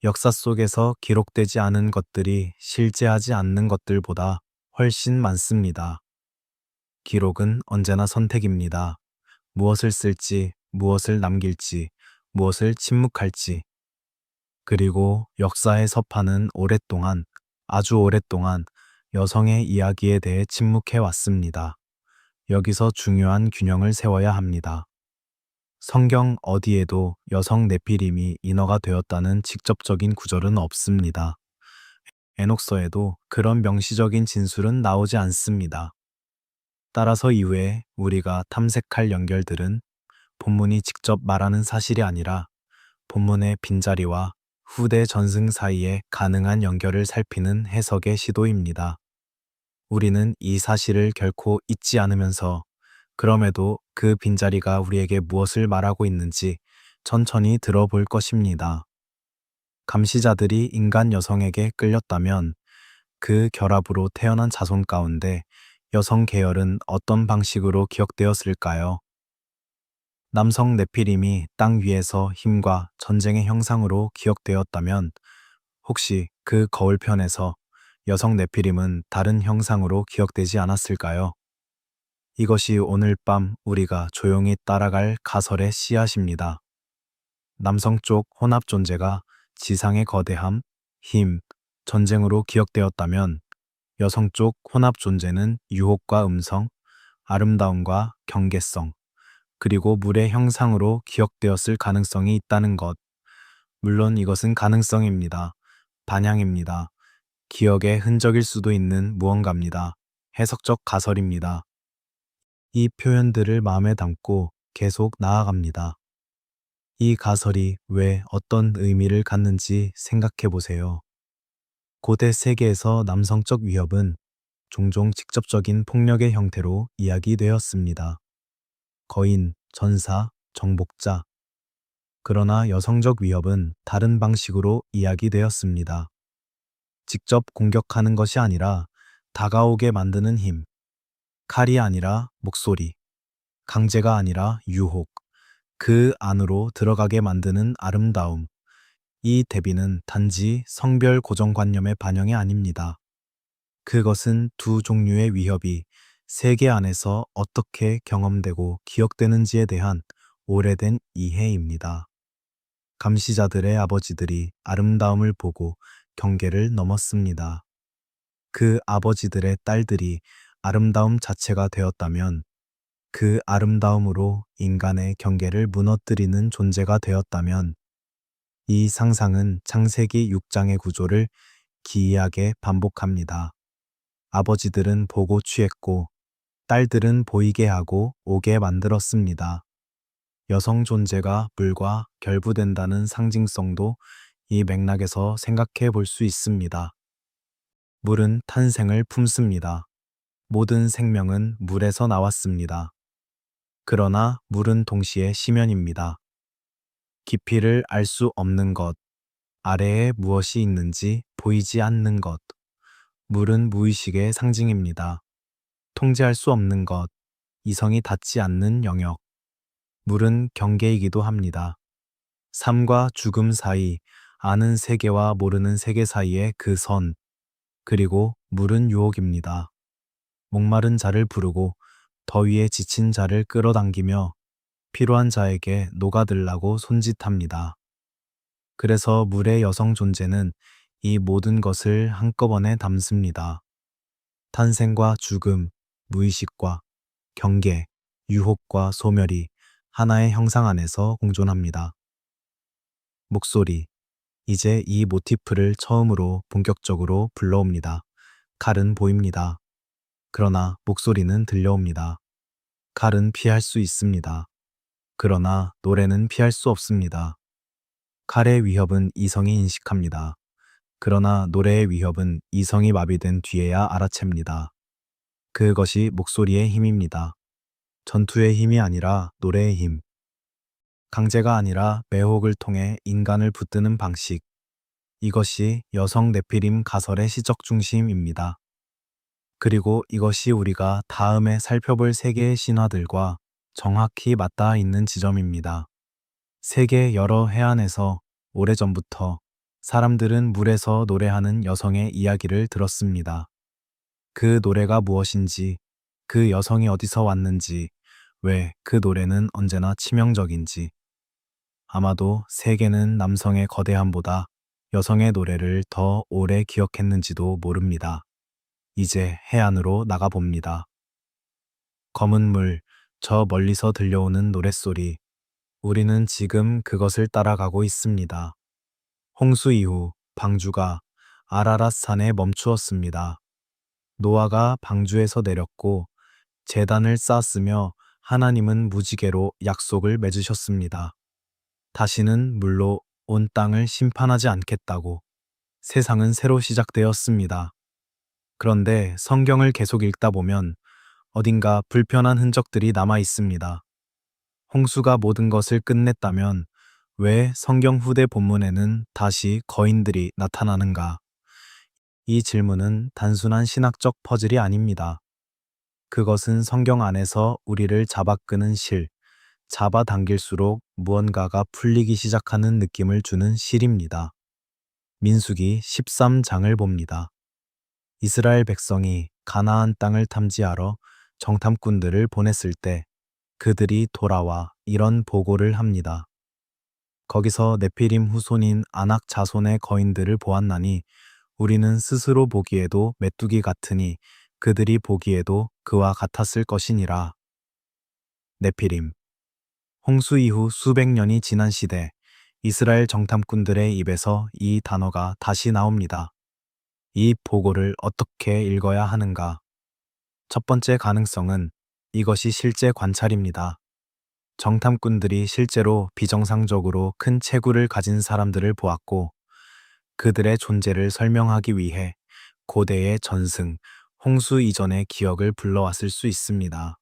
역사 속에서 기록되지 않은 것들이 실제하지 않는 것들보다 훨씬 많습니다. 기록은 언제나 선택입니다. 무엇을 쓸지, 무엇을 남길지, 무엇을 침묵할지. 그리고 역사의 서판은 오랫동안, 아주 오랫동안 여성의 이야기에 대해 침묵해 왔습니다. 여기서 중요한 균형을 세워야 합니다. 성경 어디에도 여성 네피림이 인어가 되었다는 직접적인 구절은 없습니다. 에녹서에도 그런 명시적인 진술은 나오지 않습니다. 따라서 이후에 우리가 탐색할 연결들은 본문이 직접 말하는 사실이 아니라 본문의 빈자리와 후대 전승 사이에 가능한 연결을 살피는 해석의 시도입니다. 우리는 이 사실을 결코 잊지 않으면서 그럼에도 그 빈자리가 우리에게 무엇을 말하고 있는지 천천히 들어볼 것입니다. 감시자들이 인간 여성에게 끌렸다면 그 결합으로 태어난 자손 가운데 여성 계열은 어떤 방식으로 기억되었을까요? 남성 네피림이 땅 위에서 힘과 전쟁의 형상으로 기억되었다면 혹시 그 거울편에서 여성 네피림은 다른 형상으로 기억되지 않았을까요? 이것이 오늘 밤 우리가 조용히 따라갈 가설의 씨앗입니다. 남성 쪽 혼합 존재가 지상의 거대함, 힘, 전쟁으로 기억되었다면 여성 쪽 혼합 존재는 유혹과 음성, 아름다움과 경계성, 그리고 물의 형상으로 기억되었을 가능성이 있다는 것. 물론 이것은 가능성입니다. 반향입니다. 기억의 흔적일 수도 있는 무언가입니다. 해석적 가설입니다. 이 표현들을 마음에 담고 계속 나아갑니다. 이 가설이 왜 어떤 의미를 갖는지 생각해 보세요. 고대 세계에서 남성적 위협은 종종 직접적인 폭력의 형태로 이야기되었습니다. 거인, 전사, 정복자. 그러나 여성적 위협은 다른 방식으로 이야기되었습니다. 직접 공격하는 것이 아니라 다가오게 만드는 힘. 칼이 아니라 목소리. 강제가 아니라 유혹. 그 안으로 들어가게 만드는 아름다움. 이 대비는 단지 성별 고정관념의 반영이 아닙니다. 그것은 두 종류의 위협이 세계 안에서 어떻게 경험되고 기억되는지에 대한 오래된 이해입니다. 감시자들의 아버지들이 아름다움을 보고 경계를 넘었습니다. 그 아버지들의 딸들이 아름다움 자체가 되었다면 그 아름다움으로 인간의 경계를 무너뜨리는 존재가 되었다면 이 상상은 창세기 6장의 구조를 기이하게 반복합니다. 아버지들은 보고 취했고 딸들은 보이게 하고 오게 만들었습니다. 여성 존재가 물과 결부된다는 상징성도 이 맥락에서 생각해 볼 수 있습니다. 물은 탄생을 품습니다. 모든 생명은 물에서 나왔습니다. 그러나 물은 동시에 심연입니다. 깊이를 알 수 없는 것, 아래에 무엇이 있는지 보이지 않는 것. 물은 무의식의 상징입니다. 통제할 수 없는 것, 이성이 닿지 않는 영역. 물은 경계이기도 합니다. 삶과 죽음 사이, 아는 세계와 모르는 세계 사이의 그 선. 그리고 물은 유혹입니다. 목마른 자를 부르고 더위에 지친 자를 끌어당기며 필요한 자에게 녹아들라고 손짓합니다. 그래서 물의 여성 존재는 이 모든 것을 한꺼번에 담습니다. 탄생과 죽음, 무의식과 경계, 유혹과 소멸이 하나의 형상 안에서 공존합니다. 목소리. 이제 이 모티프를 처음으로 본격적으로 불러옵니다. 칼은 보입니다. 그러나 목소리는 들려옵니다. 칼은 피할 수 있습니다. 그러나 노래는 피할 수 없습니다. 칼의 위협은 이성이 인식합니다. 그러나 노래의 위협은 이성이 마비된 뒤에야 알아챕니다. 그것이 목소리의 힘입니다. 전투의 힘이 아니라 노래의 힘. 강제가 아니라 매혹을 통해 인간을 붙드는 방식. 이것이 여성 네피림 가설의 시적 중심입니다. 그리고 이것이 우리가 다음에 살펴볼 세계의 신화들과 정확히 맞닿아 있는 지점입니다. 세계 여러 해안에서 오래전부터 사람들은 물에서 노래하는 여성의 이야기를 들었습니다. 그 노래가 무엇인지, 그 여성이 어디서 왔는지, 왜 그 노래는 언제나 치명적인지. 아마도 세계는 남성의 거대함보다 여성의 노래를 더 오래 기억했는지도 모릅니다. 이제 해안으로 나가봅니다. 검은 물, 저 멀리서 들려오는 노랫소리. 우리는 지금 그것을 따라가고 있습니다. 홍수 이후 방주가 아라랏 산에 멈추었습니다. 노아가 방주에서 내렸고 제단을 쌓았으며 하나님은 무지개로 약속을 맺으셨습니다. 다시는 물로 온 땅을 심판하지 않겠다고. 세상은 새로 시작되었습니다. 그런데 성경을 계속 읽다 보면 어딘가 불편한 흔적들이 남아 있습니다. 홍수가 모든 것을 끝냈다면 왜 성경 후대 본문에는 다시 거인들이 나타나는가? 이 질문은 단순한 신학적 퍼즐이 아닙니다. 그것은 성경 안에서 우리를 잡아끄는 실, 잡아당길수록 무언가가 풀리기 시작하는 느낌을 주는 실입니다. 민수기 13장을 봅니다. 이스라엘 백성이 가나안 땅을 탐지하러 정탐꾼들을 보냈을 때 그들이 돌아와 이런 보고를 합니다. 거기서 네피림 후손인 아낙 자손의 거인들을 보았나니 우리는 스스로 보기에도 메뚜기 같으니 그들이 보기에도 그와 같았을 것이니라. 네피림. 홍수 이후 수백 년이 지난 시대 이스라엘 정탐꾼들의 입에서 이 단어가 다시 나옵니다. 이 보고를 어떻게 읽어야 하는가? 첫 번째 가능성은 이것이 실제 관찰입니다. 정탐꾼들이 실제로 비정상적으로 큰 체구를 가진 사람들을 보았고 그들의 존재를 설명하기 위해 고대의 전승, 홍수 이전의 기억을 불러왔을 수 있습니다.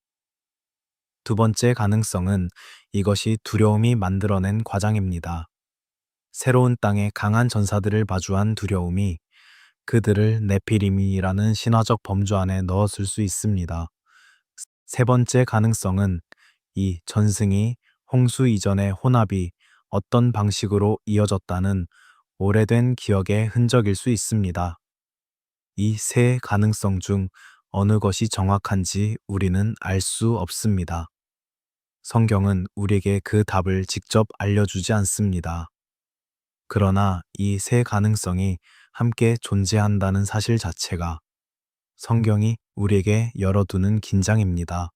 두 번째 가능성은 이것이 두려움이 만들어낸 과장입니다. 새로운 땅에 강한 전사들을 마주한 두려움이 그들을 네피림이라는 신화적 범주 안에 넣었을 수 있습니다. 세 번째 가능성은 이 전승이 홍수 이전의 혼합이 어떤 방식으로 이어졌다는 오래된 기억의 흔적일 수 있습니다. 이 세 가능성 중 어느 것이 정확한지 우리는 알 수 없습니다. 성경은 우리에게 그 답을 직접 알려주지 않습니다. 그러나 이 세 가능성이 함께 존재한다는 사실 자체가 성경이 우리에게 열어두는 긴장입니다.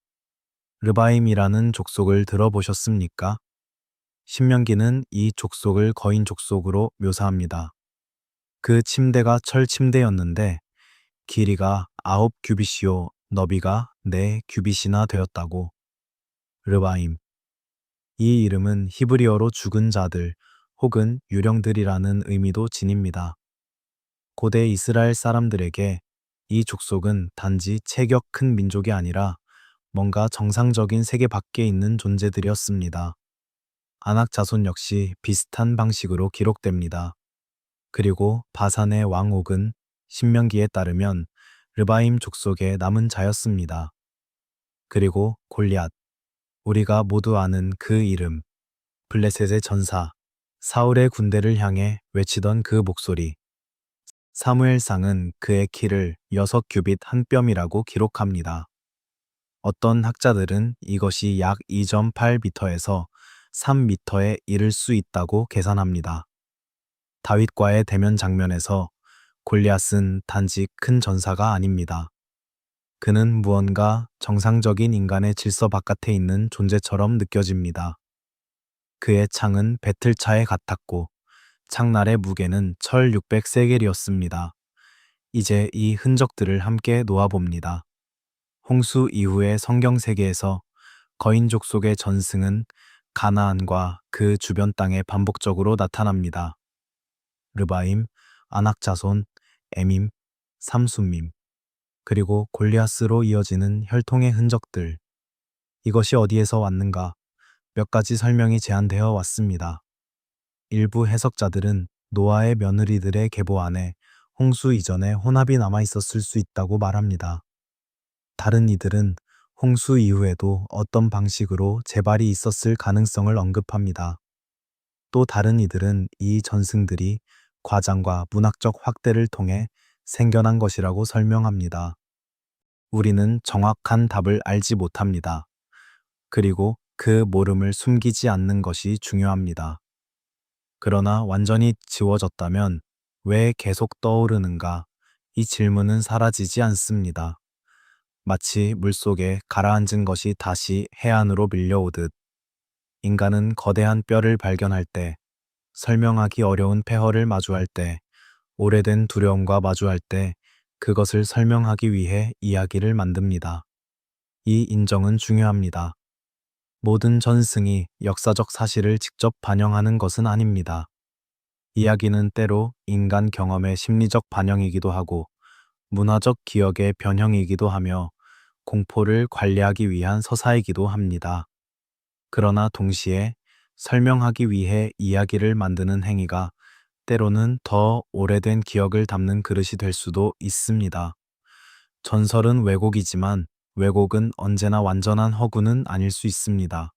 르바임이라는 족속을 들어보셨습니까? 신명기는 이 족속을 거인 족속으로 묘사합니다. 그 침대가 철 침대였는데 길이가 9규빗이요 너비가 4규빗이나 되었다고. 르바임. 이 이름은 히브리어로 죽은 자들 혹은 유령들이라는 의미도 지닙니다. 고대 이스라엘 사람들에게 이 족속은 단지 체격 큰 민족이 아니라 뭔가 정상적인 세계 밖에 있는 존재들이었습니다. 아낙 자손 역시 비슷한 방식으로 기록됩니다. 그리고 바산의 왕 옥은 신명기에 따르면 르바임 족속의 남은 자였습니다. 그리고 골리앗, 우리가 모두 아는 그 이름, 블레셋의 전사, 사울의 군대를 향해 외치던 그 목소리. 사무엘상은 그의 키를 6규빗 한 뼘이라고 기록합니다. 어떤 학자들은 이것이 약 2.8m에서 3m에 이를 수 있다고 계산합니다. 다윗과의 대면 장면에서 골리앗은 단지 큰 전사가 아닙니다. 그는 무언가 정상적인 인간의 질서 바깥에 있는 존재처럼 느껴집니다. 그의 창은 배틀차에 같았고 창날의 무게는 철 600세겔이었습니다. 이제 이 흔적들을 함께 놓아봅니다. 홍수 이후의 성경 세계에서 거인족 속의 전승은 가나안과 그 주변 땅에 반복적으로 나타납니다. 르바임, 아낙 자손, 에밈, 삼숨밈, 그리고 골리앗으로 이어지는 혈통의 흔적들. 이것이 어디에서 왔는가? 몇 가지 설명이 제안되어 왔습니다. 일부 해석자들은 노아의 며느리들의 계보 안에 홍수 이전에 혼합이 남아 있었을 수 있다고 말합니다. 다른 이들은 홍수 이후에도 어떤 방식으로 재발이 있었을 가능성을 언급합니다. 또 다른 이들은 이 전승들이 과장과 문학적 확대를 통해 생겨난 것이라고 설명합니다. 우리는 정확한 답을 알지 못합니다. 그리고 그 모름을 숨기지 않는 것이 중요합니다. 그러나 완전히 지워졌다면 왜 계속 떠오르는가? 이 질문은 사라지지 않습니다. 마치 물속에 가라앉은 것이 다시 해안으로 밀려오듯 인간은 거대한 뼈를 발견할 때, 설명하기 어려운 폐허를 마주할 때, 오래된 두려움과 마주할 때 그것을 설명하기 위해 이야기를 만듭니다. 이 인정은 중요합니다. 모든 전승이 역사적 사실을 직접 반영하는 것은 아닙니다. 이야기는 때로 인간 경험의 심리적 반영이기도 하고 문화적 기억의 변형이기도 하며 공포를 관리하기 위한 서사이기도 합니다. 그러나 동시에 설명하기 위해 이야기를 만드는 행위가 때로는 더 오래된 기억을 담는 그릇이 될 수도 있습니다. 전설은 왜곡이지만 왜곡은 언제나 완전한 허구는 아닐 수 있습니다.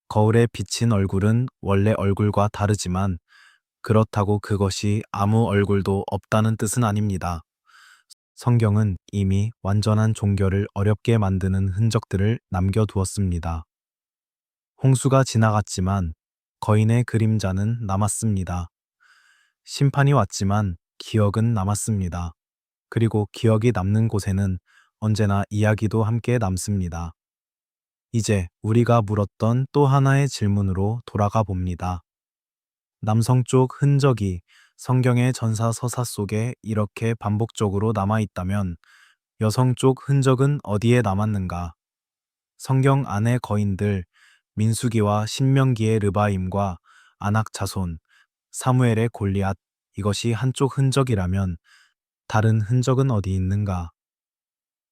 거울에 비친 얼굴은 원래 얼굴과 다르지만 그렇다고 그것이 아무 얼굴도 없다는 뜻은 아닙니다. 성경은 이미 완전한 종교를 어렵게 만드는 흔적들을 남겨두었습니다. 홍수가 지나갔지만 거인의 그림자는 남았습니다. 심판이 왔지만 기억은 남았습니다. 그리고 기억이 남는 곳에는 언제나 이야기도 함께 남습니다. 이제 우리가 물었던 또 하나의 질문으로 돌아가 봅니다. 남성 쪽 흔적이 성경의 전사 서사 속에 이렇게 반복적으로 남아 있다면 여성 쪽 흔적은 어디에 남았는가? 성경 안의 거인들, 민수기와 신명기의 르바임과 아낙 자손, 사무엘의 골리앗, 이것이 한쪽 흔적이라면 다른 흔적은 어디 있는가?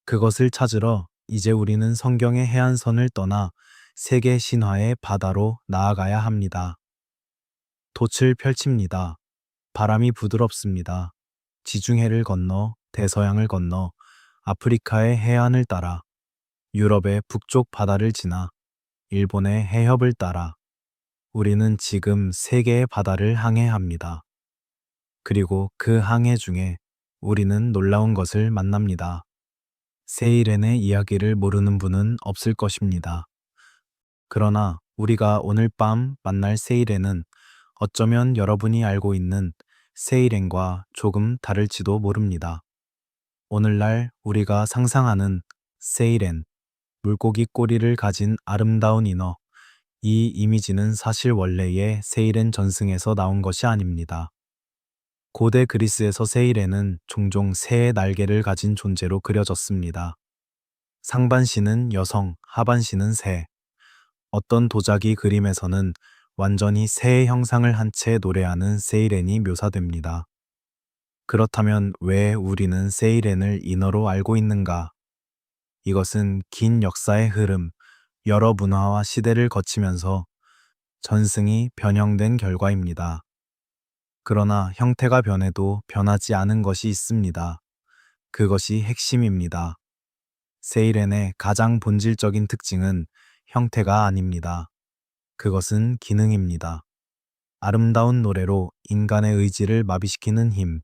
그것을 찾으러 이제 우리는 성경의 해안선을 떠나 세계 신화의 바다로 나아가야 합니다. 돛을 펼칩니다. 바람이 부드럽습니다. 지중해를 건너 대서양을 건너 아프리카의 해안을 따라 유럽의 북쪽 바다를 지나 일본의 해협을 따라 우리는 지금 세계의 바다를 항해합니다. 그리고 그 항해 중에 우리는 놀라운 것을 만납니다. 세이렌의 이야기를 모르는 분은 없을 것입니다. 그러나 우리가 오늘 밤 만날 세이렌은 어쩌면 여러분이 알고 있는 세이렌과 조금 다를지도 모릅니다. 오늘날 우리가 상상하는 세이렌, 물고기 꼬리를 가진 아름다운 인어, 이 이미지는 사실 원래의 세이렌 전승에서 나온 것이 아닙니다. 고대 그리스에서 세이렌은 종종 새의 날개를 가진 존재로 그려졌습니다. 상반신은 여성, 하반신은 새. 어떤 도자기 그림에서는 완전히 새의 형상을 한 채 노래하는 세이렌이 묘사됩니다. 그렇다면 왜 우리는 세이렌을 인어로 알고 있는가? 이것은 긴 역사의 흐름, 여러 문화와 시대를 거치면서 전승이 변형된 결과입니다. 그러나 형태가 변해도 변하지 않은 것이 있습니다. 그것이 핵심입니다. 세이렌의 가장 본질적인 특징은 형태가 아닙니다. 그것은 기능입니다. 아름다운 노래로 인간의 의지를 마비시키는 힘.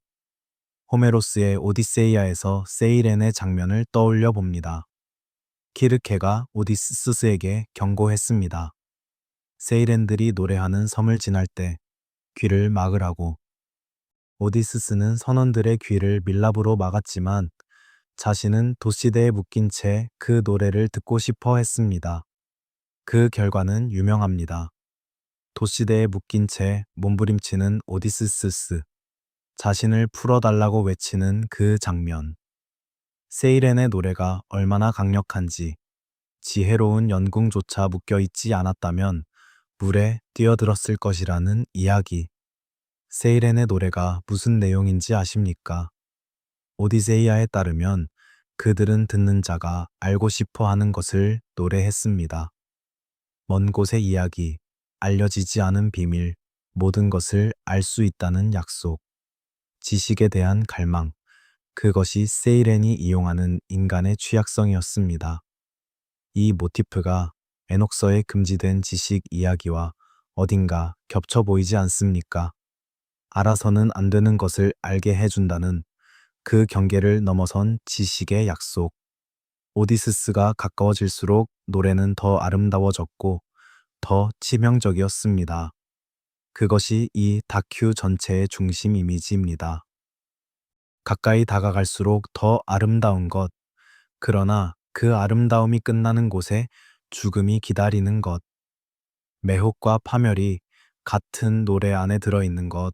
호메로스의 오디세이아에서 세이렌의 장면을 떠올려 봅니다. 키르케가 오디시스에게 경고했습니다. 세이렌들이 노래하는 섬을 지날 때 귀를 막으라고. 오디시스는 선원들의 귀를 밀랍으로 막았지만 자신은 도시대에 묶인 채 그 노래를 듣고 싶어 했습니다. 그 결과는 유명합니다. 도시대에 묶인 채 몸부림치는 오디시스스, 자신을 풀어달라고 외치는 그 장면. 세이렌의 노래가 얼마나 강력한지, 지혜로운 연궁조차 묶여있지 않았다면 물에 뛰어들었을 것이라는 이야기. 세이렌의 노래가 무슨 내용인지 아십니까? 오디세이아에 따르면 그들은 듣는 자가 알고 싶어 하는 것을 노래했습니다. 먼 곳의 이야기, 알려지지 않은 비밀, 모든 것을 알 수 있다는 약속, 지식에 대한 갈망, 그것이 세이렌이 이용하는 인간의 취약성이었습니다. 이 모티프가 에녹서의 금지된 지식 이야기와 어딘가 겹쳐 보이지 않습니까? 알아서는 안 되는 것을 알게 해준다는 그 경계를 넘어선 지식의 약속. 오디시스가 가까워질수록 노래는 더 아름다워졌고 더 치명적이었습니다. 그것이 이 다큐 전체의 중심 이미지입니다. 가까이 다가갈수록 더 아름다운 것, 그러나 그 아름다움이 끝나는 곳에 죽음이 기다리는 것, 매혹과 파멸이 같은 노래 안에 들어있는 것,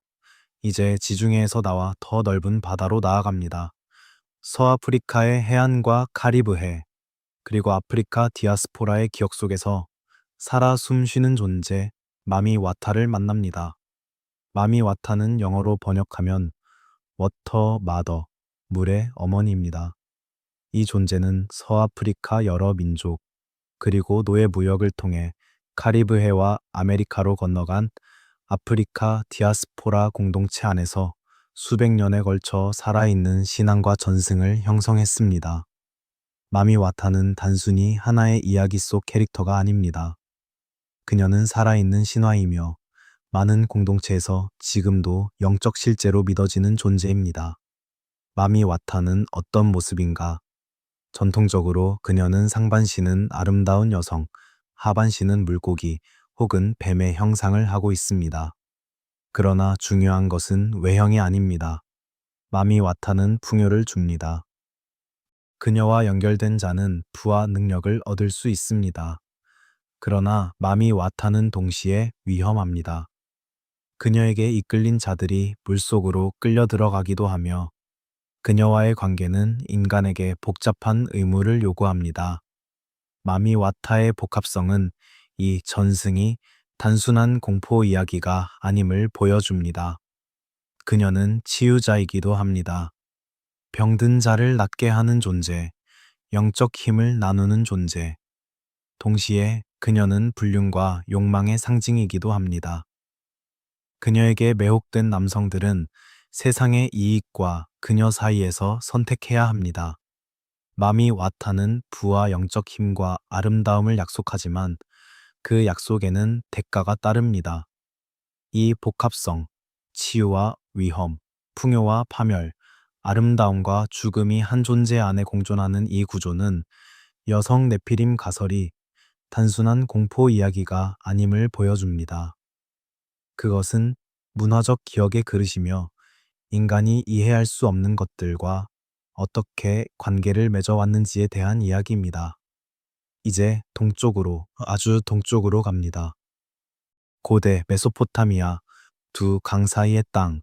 이제 지중해에서 나와 더 넓은 바다로 나아갑니다. 서아프리카의 해안과 카리브해, 그리고 아프리카 디아스포라의 기억 속에서 살아 숨쉬는 존재, 마미 와타를 만납니다. 마미 와타는 영어로 번역하면 워터 마더, 물의 어머니입니다. 이 존재는 서아프리카 여러 민족, 그리고 노예 무역을 통해 카리브해와 아메리카로 건너간 아프리카 디아스포라 공동체 안에서 수백 년에 걸쳐 살아있는 신앙과 전승을 형성했습니다. 마미 와타는 단순히 하나의 이야기 속 캐릭터가 아닙니다. 그녀는 살아있는 신화이며 많은 공동체에서 지금도 영적 실제로 믿어지는 존재입니다. 마미 와타는 어떤 모습인가? 전통적으로 그녀는 상반신은 아름다운 여성, 하반신은 물고기 혹은 뱀의 형상을 하고 있습니다. 그러나 중요한 것은 외형이 아닙니다. 마미 와타는 풍요를 줍니다. 그녀와 연결된 자는 부와 능력을 얻을 수 있습니다. 그러나 마미 와타는 동시에 위험합니다. 그녀에게 이끌린 자들이 물속으로 끌려 들어가기도 하며 그녀와의 관계는 인간에게 복잡한 의무를 요구합니다. 마미 와타의 복합성은 이 전승이 단순한 공포 이야기가 아님을 보여줍니다. 그녀는 치유자이기도 합니다. 병든 자를 낫게 하는 존재, 영적 힘을 나누는 존재. 동시에 그녀는 불륜과 욕망의 상징이기도 합니다. 그녀에게 매혹된 남성들은 세상의 이익과 그녀 사이에서 선택해야 합니다. 마미 와타는 부와 영적 힘과 아름다움을 약속하지만 그 약속에는 대가가 따릅니다. 이 복합성, 치유와 위험, 풍요와 파멸, 아름다움과 죽음이 한 존재 안에 공존하는 이 구조는 여성 네피림 가설이 단순한 공포 이야기가 아님을 보여줍니다. 그것은 문화적 기억의 그릇이며 인간이 이해할 수 없는 것들과 어떻게 관계를 맺어왔는지에 대한 이야기입니다. 이제 동쪽으로, 아주 동쪽으로 갑니다. 고대 메소포타미아 두 강 사이의 땅,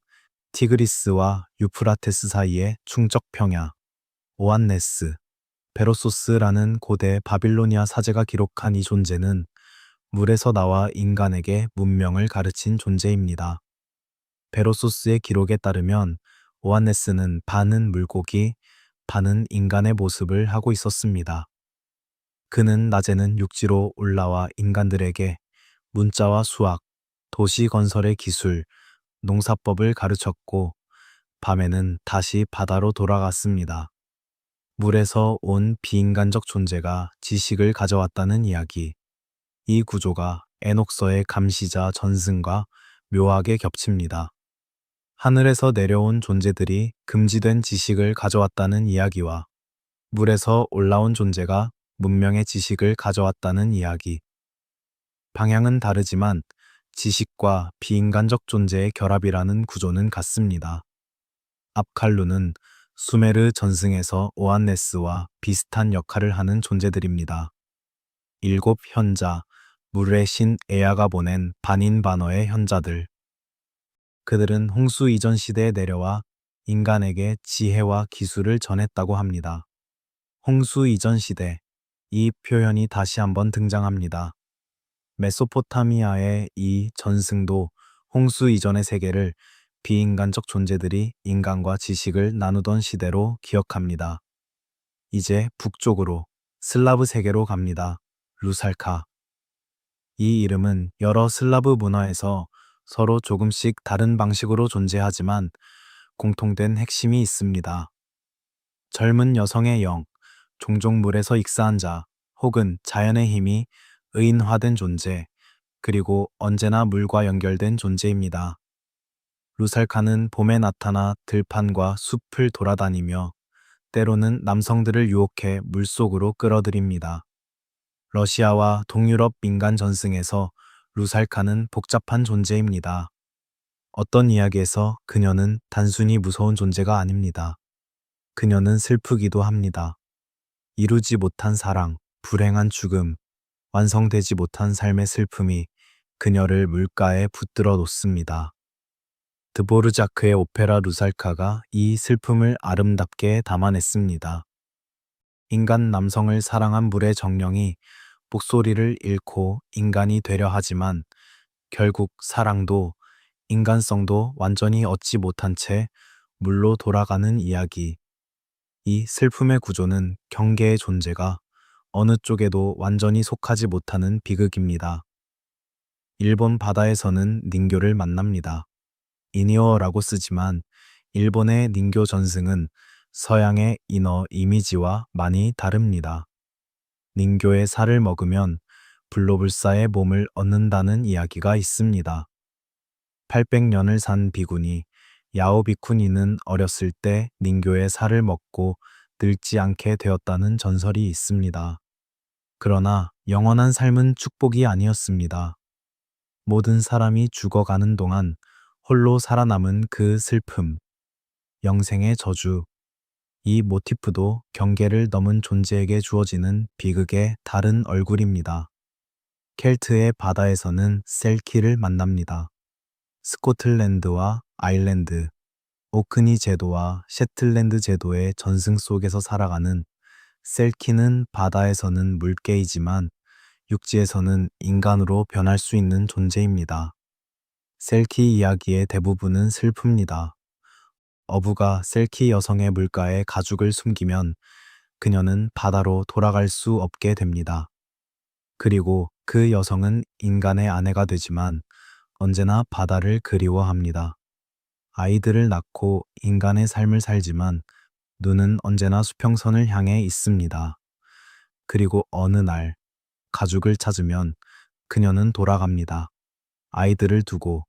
티그리스와 유프라테스 사이의 충적 평야, 오안네스, 베로소스라는 고대 바빌로니아 사제가 기록한 이 존재는 물에서 나와 인간에게 문명을 가르친 존재입니다. 베로소스의 기록에 따르면 오안네스는 반은 물고기, 반은 인간의 모습을 하고 있었습니다. 그는 낮에는 육지로 올라와 인간들에게 문자와 수학, 도시 건설의 기술, 농사법을 가르쳤고 밤에는 다시 바다로 돌아갔습니다. 물에서 온 비인간적 존재가 지식을 가져왔다는 이야기. 이 구조가 에녹서의 감시자 전승과 묘하게 겹칩니다. 하늘에서 내려온 존재들이 금지된 지식을 가져왔다는 이야기와 물에서 올라온 존재가 문명의 지식을 가져왔다는 이야기. 방향은 다르지만 지식과 비인간적 존재의 결합이라는 구조는 같습니다. 압칼루는 수메르 전승에서 오안네스와 비슷한 역할을 하는 존재들입니다. 일곱 현자, 물의 신 에아가 보낸 반인반어의 현자들. 그들은 홍수 이전 시대에 내려와 인간에게 지혜와 기술을 전했다고 합니다. 홍수 이전 시대, 이 표현이 다시 한번 등장합니다. 메소포타미아의 이 전승도 홍수 이전의 세계를 비인간적 존재들이 인간과 지식을 나누던 시대로 기억합니다. 이제 북쪽으로 슬라브 세계로 갑니다. 루살카. 이 이름은 여러 슬라브 문화에서 서로 조금씩 다른 방식으로 존재하지만 공통된 핵심이 있습니다. 젊은 여성의 영, 종종 물에서 익사한 자, 혹은 자연의 힘이 의인화된 존재, 그리고 언제나 물과 연결된 존재입니다. 루살카는 봄에 나타나 들판과 숲을 돌아다니며 때로는 남성들을 유혹해 물속으로 끌어들입니다. 러시아와 동유럽 민간 전승에서 루살카는 복잡한 존재입니다. 어떤 이야기에서 그녀는 단순히 무서운 존재가 아닙니다. 그녀는 슬프기도 합니다. 이루지 못한 사랑, 불행한 죽음, 완성되지 못한 삶의 슬픔이 그녀를 물가에 붙들어 놓습니다. 드보르자크의 오페라 루살카가 이 슬픔을 아름답게 담아냈습니다. 인간 남성을 사랑한 물의 정령이 목소리를 잃고 인간이 되려 하지만 결국 사랑도 인간성도 완전히 얻지 못한 채 물로 돌아가는 이야기. 이 슬픔의 구조는 경계의 존재가 어느 쪽에도 완전히 속하지 못하는 비극입니다. 일본 바다에서는 닌교를 만납니다. 이니어라고 쓰지만 일본의 닌교 전승은 서양의 이너 이미지와 많이 다릅니다. 닌교의 살을 먹으면 불로불사의 몸을 얻는다는 이야기가 있습니다. 800년을 산 비군이 야오 비쿠니는 어렸을 때 닌교의 살을 먹고 늙지 않게 되었다는 전설이 있습니다. 그러나 영원한 삶은 축복이 아니었습니다. 모든 사람이 죽어가는 동안 홀로 살아남은 그 슬픔, 영생의 저주, 이 모티프도 경계를 넘은 존재에게 주어지는 비극의 다른 얼굴입니다. 켈트의 바다에서는 셀키를 만납니다. 스코틀랜드와 아일랜드, 오크니 제도와 셰틀랜드 제도의 전승 속에서 살아가는 셀키는 바다에서는 물개이지만 육지에서는 인간으로 변할 수 있는 존재입니다. 셀키 이야기의 대부분은 슬픕니다. 어부가 셀키 여성의 물가에 가죽을 숨기면 그녀는 바다로 돌아갈 수 없게 됩니다. 그리고 그 여성은 인간의 아내가 되지만 언제나 바다를 그리워합니다. 아이들을 낳고 인간의 삶을 살지만 눈은 언제나 수평선을 향해 있습니다. 그리고 어느 날 가죽을 찾으면 그녀는 돌아갑니다. 아이들을 두고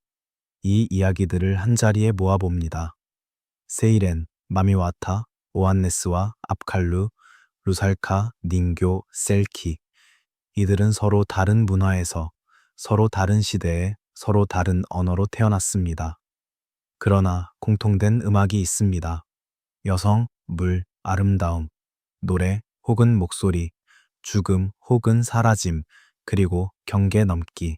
이 이야기들을 한자리에 모아봅니다. 세이렌, 마미와타, 오안네스와 압칼루, 루살카, 닌교, 셀키. 이들은 서로 다른 문화에서 서로 다른 시대에 서로 다른 언어로 태어났습니다. 그러나 공통된 음악이 있습니다. 여성, 물, 아름다움, 노래 혹은 목소리, 죽음 혹은 사라짐, 그리고 경계 넘기.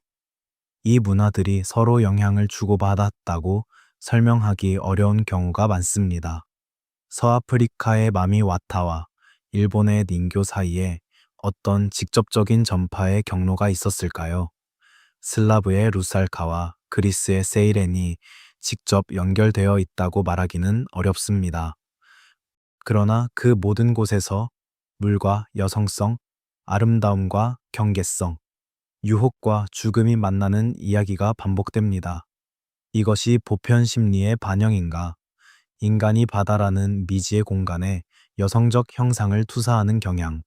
이 문화들이 서로 영향을 주고받았다고 설명하기 어려운 경우가 많습니다. 서아프리카의 마미와타와 일본의 닌교 사이에 어떤 직접적인 전파의 경로가 있었을까요? 슬라브의 루살카와 그리스의 세이렌이 직접 연결되어 있다고 말하기는 어렵습니다. 그러나 그 모든 곳에서 물과 여성성, 아름다움과 경계성, 유혹과 죽음이 만나는 이야기가 반복됩니다. 이것이 보편 심리의 반영인가? 인간이 바다라는 미지의 공간에 여성적 형상을 투사하는 경향.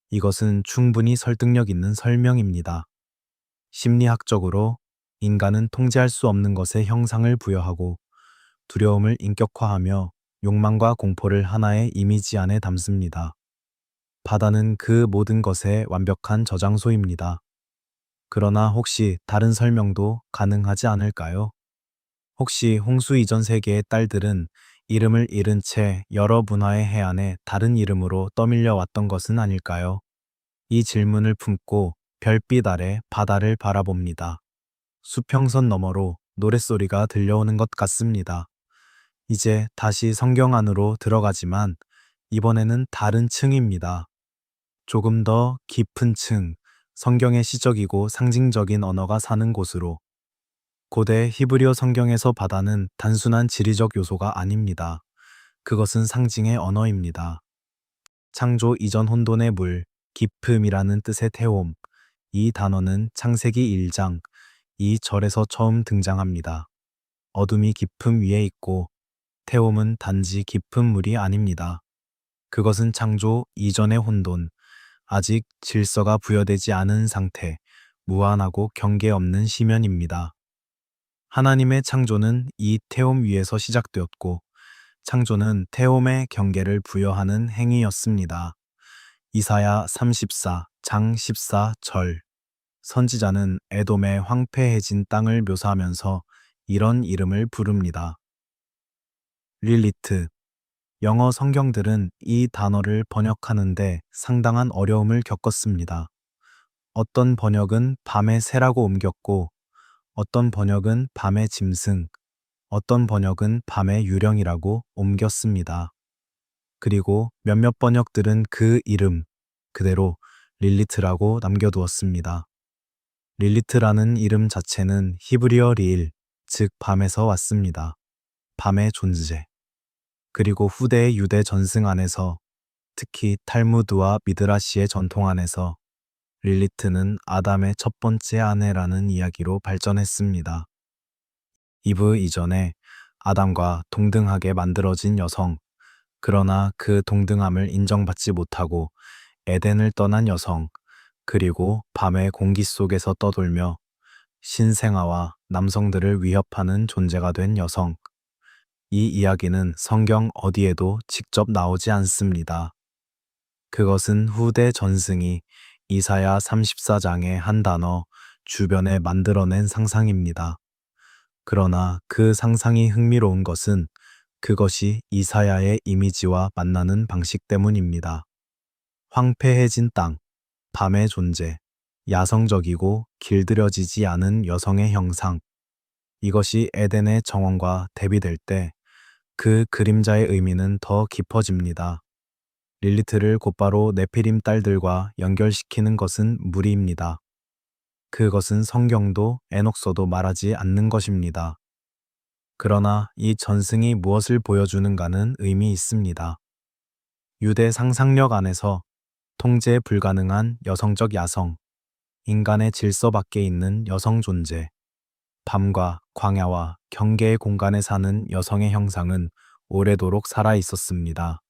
이것은 충분히 설득력 있는 설명입니다. 심리학적으로 인간은 통제할 수 없는 것에 형상을 부여하고 두려움을 인격화하며 욕망과 공포를 하나의 이미지 안에 담습니다. 바다는 그 모든 것의 완벽한 저장소입니다. 그러나 혹시 다른 설명도 가능하지 않을까요? 혹시 홍수 이전 세계의 딸들은 이름을 잃은 채 여러 문화의 해안에 다른 이름으로 떠밀려 왔던 것은 아닐까요? 이 질문을 품고 별빛 아래 바다를 바라봅니다. 수평선 너머로 노랫소리가 들려오는 것 같습니다. 이제 다시 성경 안으로 들어가지만 이번에는 다른 층입니다. 조금 더 깊은 층, 성경의 시적이고 상징적인 언어가 사는 곳으로. 고대 히브리어 성경에서 바다는 단순한 지리적 요소가 아닙니다. 그것은 상징의 언어입니다. 창조 이전 혼돈의 물, 깊음이라는 뜻의 태움. 이 단어는 창세기 1장, 이 절에서 처음 등장합니다. 어둠이 깊음 위에 있고 태움은 단지 깊은 물이 아닙니다. 그것은 창조 이전의 혼돈, 아직 질서가 부여되지 않은 상태, 무한하고 경계 없는 심연입니다. 하나님의 창조는 이 태움 위에서 시작되었고 창조는 태움의 경계를 부여하는 행위였습니다. 이사야 34장 14절. 선지자는 에돔의 황폐해진 땅을 묘사하면서 이런 이름을 부릅니다. 릴리트. 영어 성경들은 이 단어를 번역하는데 상당한 어려움을 겪었습니다. 어떤 번역은 밤의 새라고 옮겼고, 어떤 번역은 밤의 짐승, 어떤 번역은 밤의 유령이라고 옮겼습니다. 그리고 몇몇 번역들은 그 이름 그대로 릴리트라고 남겨두었습니다. 릴리트라는 이름 자체는 히브리어 리일, 즉 밤에서 왔습니다. 밤의 존재. 그리고 후대의 유대 전승 안에서, 특히 탈무드와 미드라시의 전통 안에서 릴리트는 아담의 첫 번째 아내라는 이야기로 발전했습니다. 이브 이전에 아담과 동등하게 만들어진 여성, 그러나 그 동등함을 인정받지 못하고 에덴을 떠난 여성, 그리고 밤의 공기 속에서 떠돌며 신생아와 남성들을 위협하는 존재가 된 여성. 이 이야기는 성경 어디에도 직접 나오지 않습니다. 그것은 후대 전승이 이사야 34장의 한 단어 주변에 만들어낸 상상입니다. 그러나 그 상상이 흥미로운 것은 그것이 이사야의 이미지와 만나는 방식 때문입니다. 황폐해진 땅, 밤의 존재, 야성적이고 길들여지지 않은 여성의 형상. 이것이 에덴의 정원과 대비될 때 그 그림자의 의미는 더 깊어집니다. 릴리트를 곧바로 네피림 딸들과 연결시키는 것은 무리입니다. 그것은 성경도 에녹서도 말하지 않는 것입니다. 그러나 이 전승이 무엇을 보여주는가는 의미 있습니다. 유대 상상력 안에서 통제 불가능한 여성적 야성, 인간의 질서 밖에 있는 여성 존재, 밤과 광야와 경계의 공간에 사는 여성의 형상은 오래도록 살아 있었습니다.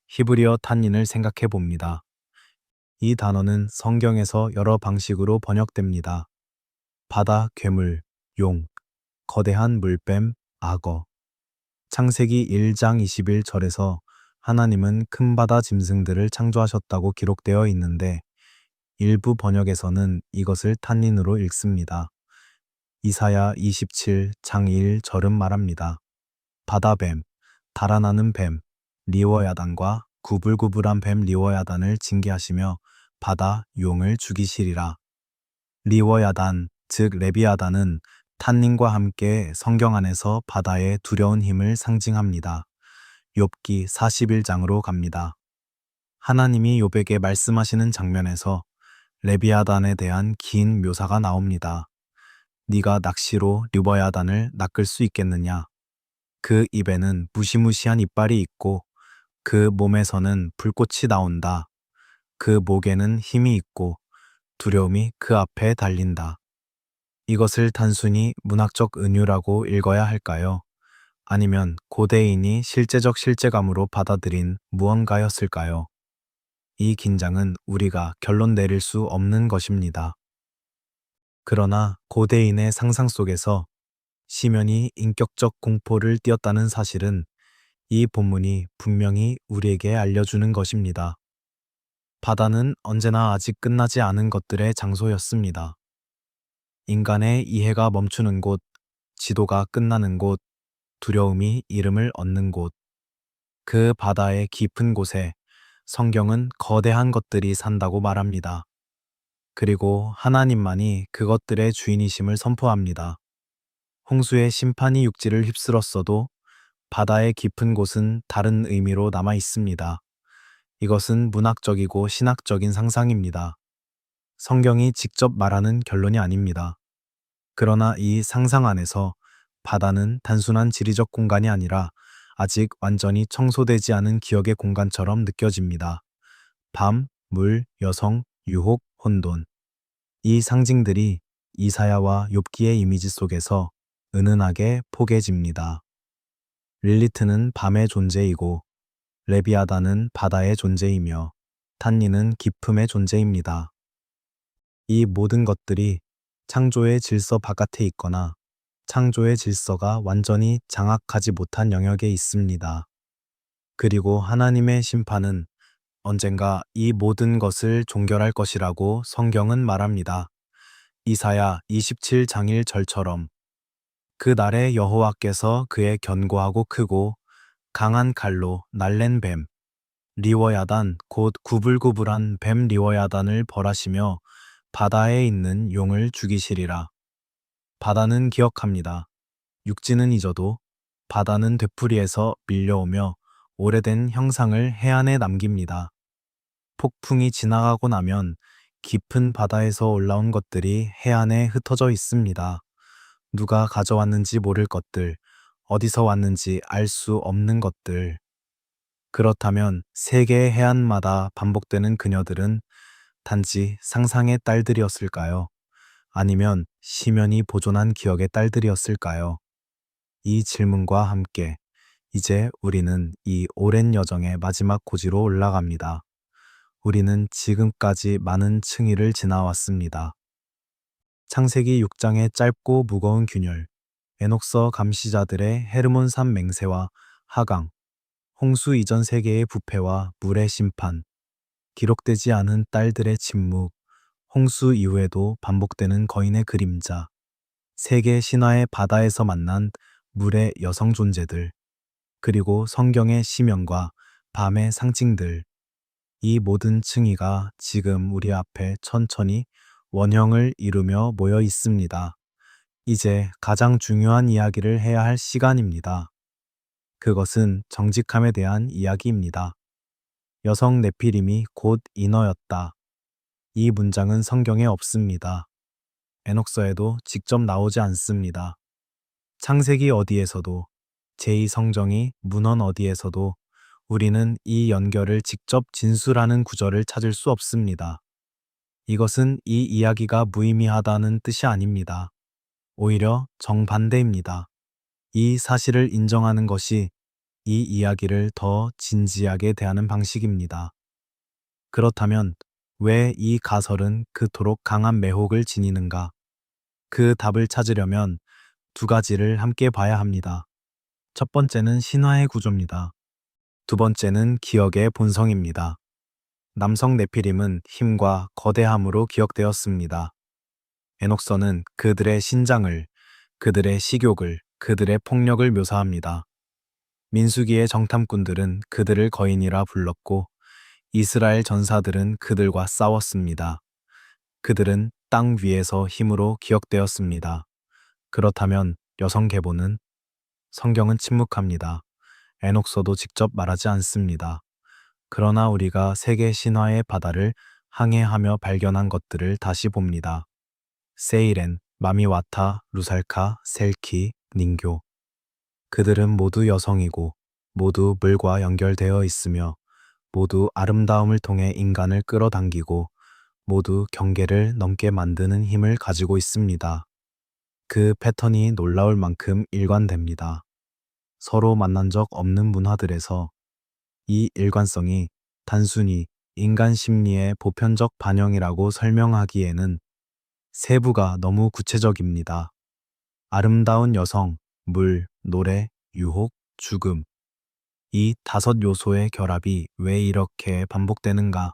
히브리어 탄닌을 생각해 봅니다. 이 단어는 성경에서 여러 방식으로 번역됩니다. 바다 괴물, 용, 거대한 물뱀, 악어. 창세기 1장 21절에서 하나님은 큰 바다 짐승들을 창조하셨다고 기록되어 있는데 일부 번역에서는 이것을 탄닌으로 읽습니다. 이사야 27장 1절은 말합니다. 바다뱀, 달아나는 뱀, 리워야단과 구불구불한 뱀 리워야단을 징계하시며 바다 용을 죽이시리라. 리워야단, 즉 레비아단은 탄닌과 함께 성경 안에서 바다의 두려운 힘을 상징합니다. 욥기 41장으로 갑니다. 하나님이 욥에게 말씀하시는 장면에서 레비아단에 대한 긴 묘사가 나옵니다. 네가 낚시로 리워야단을 낚을 수 있겠느냐? 그 입에는 무시무시한 이빨이 있고 그 몸에서는 불꽃이 나온다. 그 목에는 힘이 있고 두려움이 그 앞에 달린다. 이것을 단순히 문학적 은유라고 읽어야 할까요? 아니면 고대인이 실제적 실제감으로 받아들인 무언가였을까요? 이 긴장은 우리가 결론 내릴 수 없는 것입니다. 그러나 고대인의 상상 속에서 시면이 인격적 공포를 띄었다는 사실은 이 본문이 분명히 우리에게 알려주는 것입니다. 바다는 언제나 아직 끝나지 않은 것들의 장소였습니다. 인간의 이해가 멈추는 곳, 지도가 끝나는 곳, 두려움이 이름을 얻는 곳. 그 바다의 깊은 곳에 성경은 거대한 것들이 산다고 말합니다. 그리고 하나님만이 그것들의 주인이심을 선포합니다. 홍수의 심판이 육지를 휩쓸었어도 바다의 깊은 곳은 다른 의미로 남아 있습니다. 이것은 문학적이고 신학적인 상상입니다. 성경이 직접 말하는 결론이 아닙니다. 그러나 이 상상 안에서 바다는 단순한 지리적 공간이 아니라 아직 완전히 청소되지 않은 기억의 공간처럼 느껴집니다. 밤, 물, 여성, 유혹, 혼돈. 이 상징들이 이사야와 욥기의 이미지 속에서 은은하게 포개집니다. 릴리트는 밤의 존재이고 레비아단은 바다의 존재이며 탄니는 깊음의 존재입니다. 이 모든 것들이 창조의 질서 바깥에 있거나 창조의 질서가 완전히 장악하지 못한 영역에 있습니다. 그리고 하나님의 심판은 언젠가 이 모든 것을 종결할 것이라고 성경은 말합니다. 이사야 27장 1절처럼 그 날에 여호와께서 그의 견고하고 크고 강한 칼로 날랜 뱀, 리워야단 곧 구불구불한 뱀 리워야단을 벌하시며 바다에 있는 용을 죽이시리라. 바다는 기억합니다. 육지는 잊어도 바다는 되풀이에서 밀려오며 오래된 형상을 해안에 남깁니다. 폭풍이 지나가고 나면 깊은 바다에서 올라온 것들이 해안에 흩어져 있습니다. 누가 가져왔는지 모를 것들, 어디서 왔는지 알 수 없는 것들. 그렇다면 세계의 해안마다 반복되는 그녀들은 단지 상상의 딸들이었을까요? 아니면 시면이 보존한 기억의 딸들이었을까요? 이 질문과 함께 이제 우리는 이 오랜 여정의 마지막 고지로 올라갑니다. 우리는 지금까지 많은 층위를 지나왔습니다. 창세기 6장의 짧고 무거운 균열, 에녹서 감시자들의 헤르몬산 맹세와 하강, 홍수 이전 세계의 부패와 물의 심판, 기록되지 않은 딸들의 침묵, 홍수 이후에도 반복되는 거인의 그림자, 세계 신화의 바다에서 만난 물의 여성 존재들, 그리고 성경의 시면과 밤의 상징들, 이 모든 층위가 지금 우리 앞에 천천히 원형을 이루며 모여 있습니다. 이제 가장 중요한 이야기를 해야 할 시간입니다. 그것은 정직함에 대한 이야기입니다. 여성 네피림이 곧 인어였다. 이 문장은 성경에 없습니다. 에녹서에도 직접 나오지 않습니다. 창세기 어디에서도, 제2성경이 문헌 어디에서도 우리는 이 연결을 직접 진술하는 구절을 찾을 수 없습니다. 이것은 이 이야기가 무의미하다는 뜻이 아닙니다. 오히려 정반대입니다. 이 사실을 인정하는 것이 이 이야기를 더 진지하게 대하는 방식입니다. 그렇다면 왜 이 가설은 그토록 강한 매혹을 지니는가? 그 답을 찾으려면 두 가지를 함께 봐야 합니다. 첫 번째는 신화의 구조입니다. 두 번째는 기억의 본성입니다. 남성 네피림은 힘과 거대함으로 기억되었습니다. 에녹서는 그들의 신장을, 그들의 식욕을, 그들의 폭력을 묘사합니다. 민수기의 정탐꾼들은 그들을 거인이라 불렀고 이스라엘 전사들은 그들과 싸웠습니다. 그들은 땅 위에서 힘으로 기억되었습니다. 그렇다면 여성 계보는? 성경은 침묵합니다. 에녹서도 직접 말하지 않습니다. 그러나 우리가 세계 신화의 바다를 항해하며 발견한 것들을 다시 봅니다. 세이렌, 마미와타, 루살카, 셀키, 닝교. 그들은 모두 여성이고 모두 물과 연결되어 있으며 모두 아름다움을 통해 인간을 끌어당기고 모두 경계를 넘게 만드는 힘을 가지고 있습니다. 그 패턴이 놀라울 만큼 일관됩니다. 서로 만난 적 없는 문화들에서 이 일관성이 단순히 인간 심리의 보편적 반영이라고 설명하기에는 세부가 너무 구체적입니다. 아름다운 여성, 물, 노래, 유혹, 죽음. 이 다섯 요소의 결합이 왜 이렇게 반복되는가?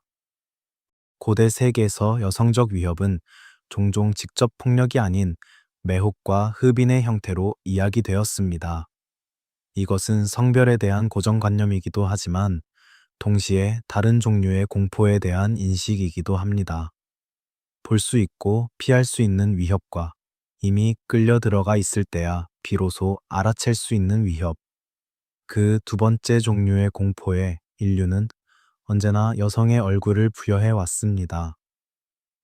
고대 세계에서 여성적 위협은 종종 직접 폭력이 아닌 매혹과 흡인의 형태로 이야기되었습니다. 이것은 성별에 대한 고정관념이기도 하지만 동시에 다른 종류의 공포에 대한 인식이기도 합니다. 볼 수 있고 피할 수 있는 위협과 이미 끌려 들어가 있을 때야 비로소 알아챌 수 있는 위협. 그 두 번째 종류의 공포에 인류는 언제나 여성의 얼굴을 부여해 왔습니다.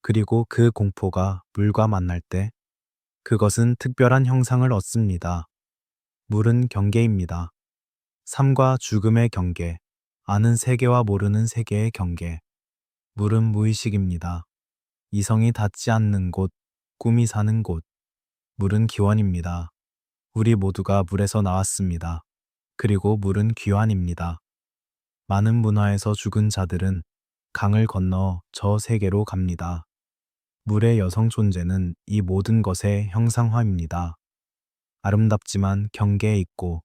그리고 그 공포가 물과 만날 때 그것은 특별한 형상을 얻습니다. 물은 경계입니다. 삶과 죽음의 경계, 아는 세계와 모르는 세계의 경계. 물은 무의식입니다. 이성이 닿지 않는 곳, 꿈이 사는 곳. 물은 기원입니다. 우리 모두가 물에서 나왔습니다. 그리고 물은 귀환입니다. 많은 문화에서 죽은 자들은 강을 건너 저 세계로 갑니다. 물의 여성 존재는 이 모든 것의 형상화입니다. 아름답지만 경계에 있고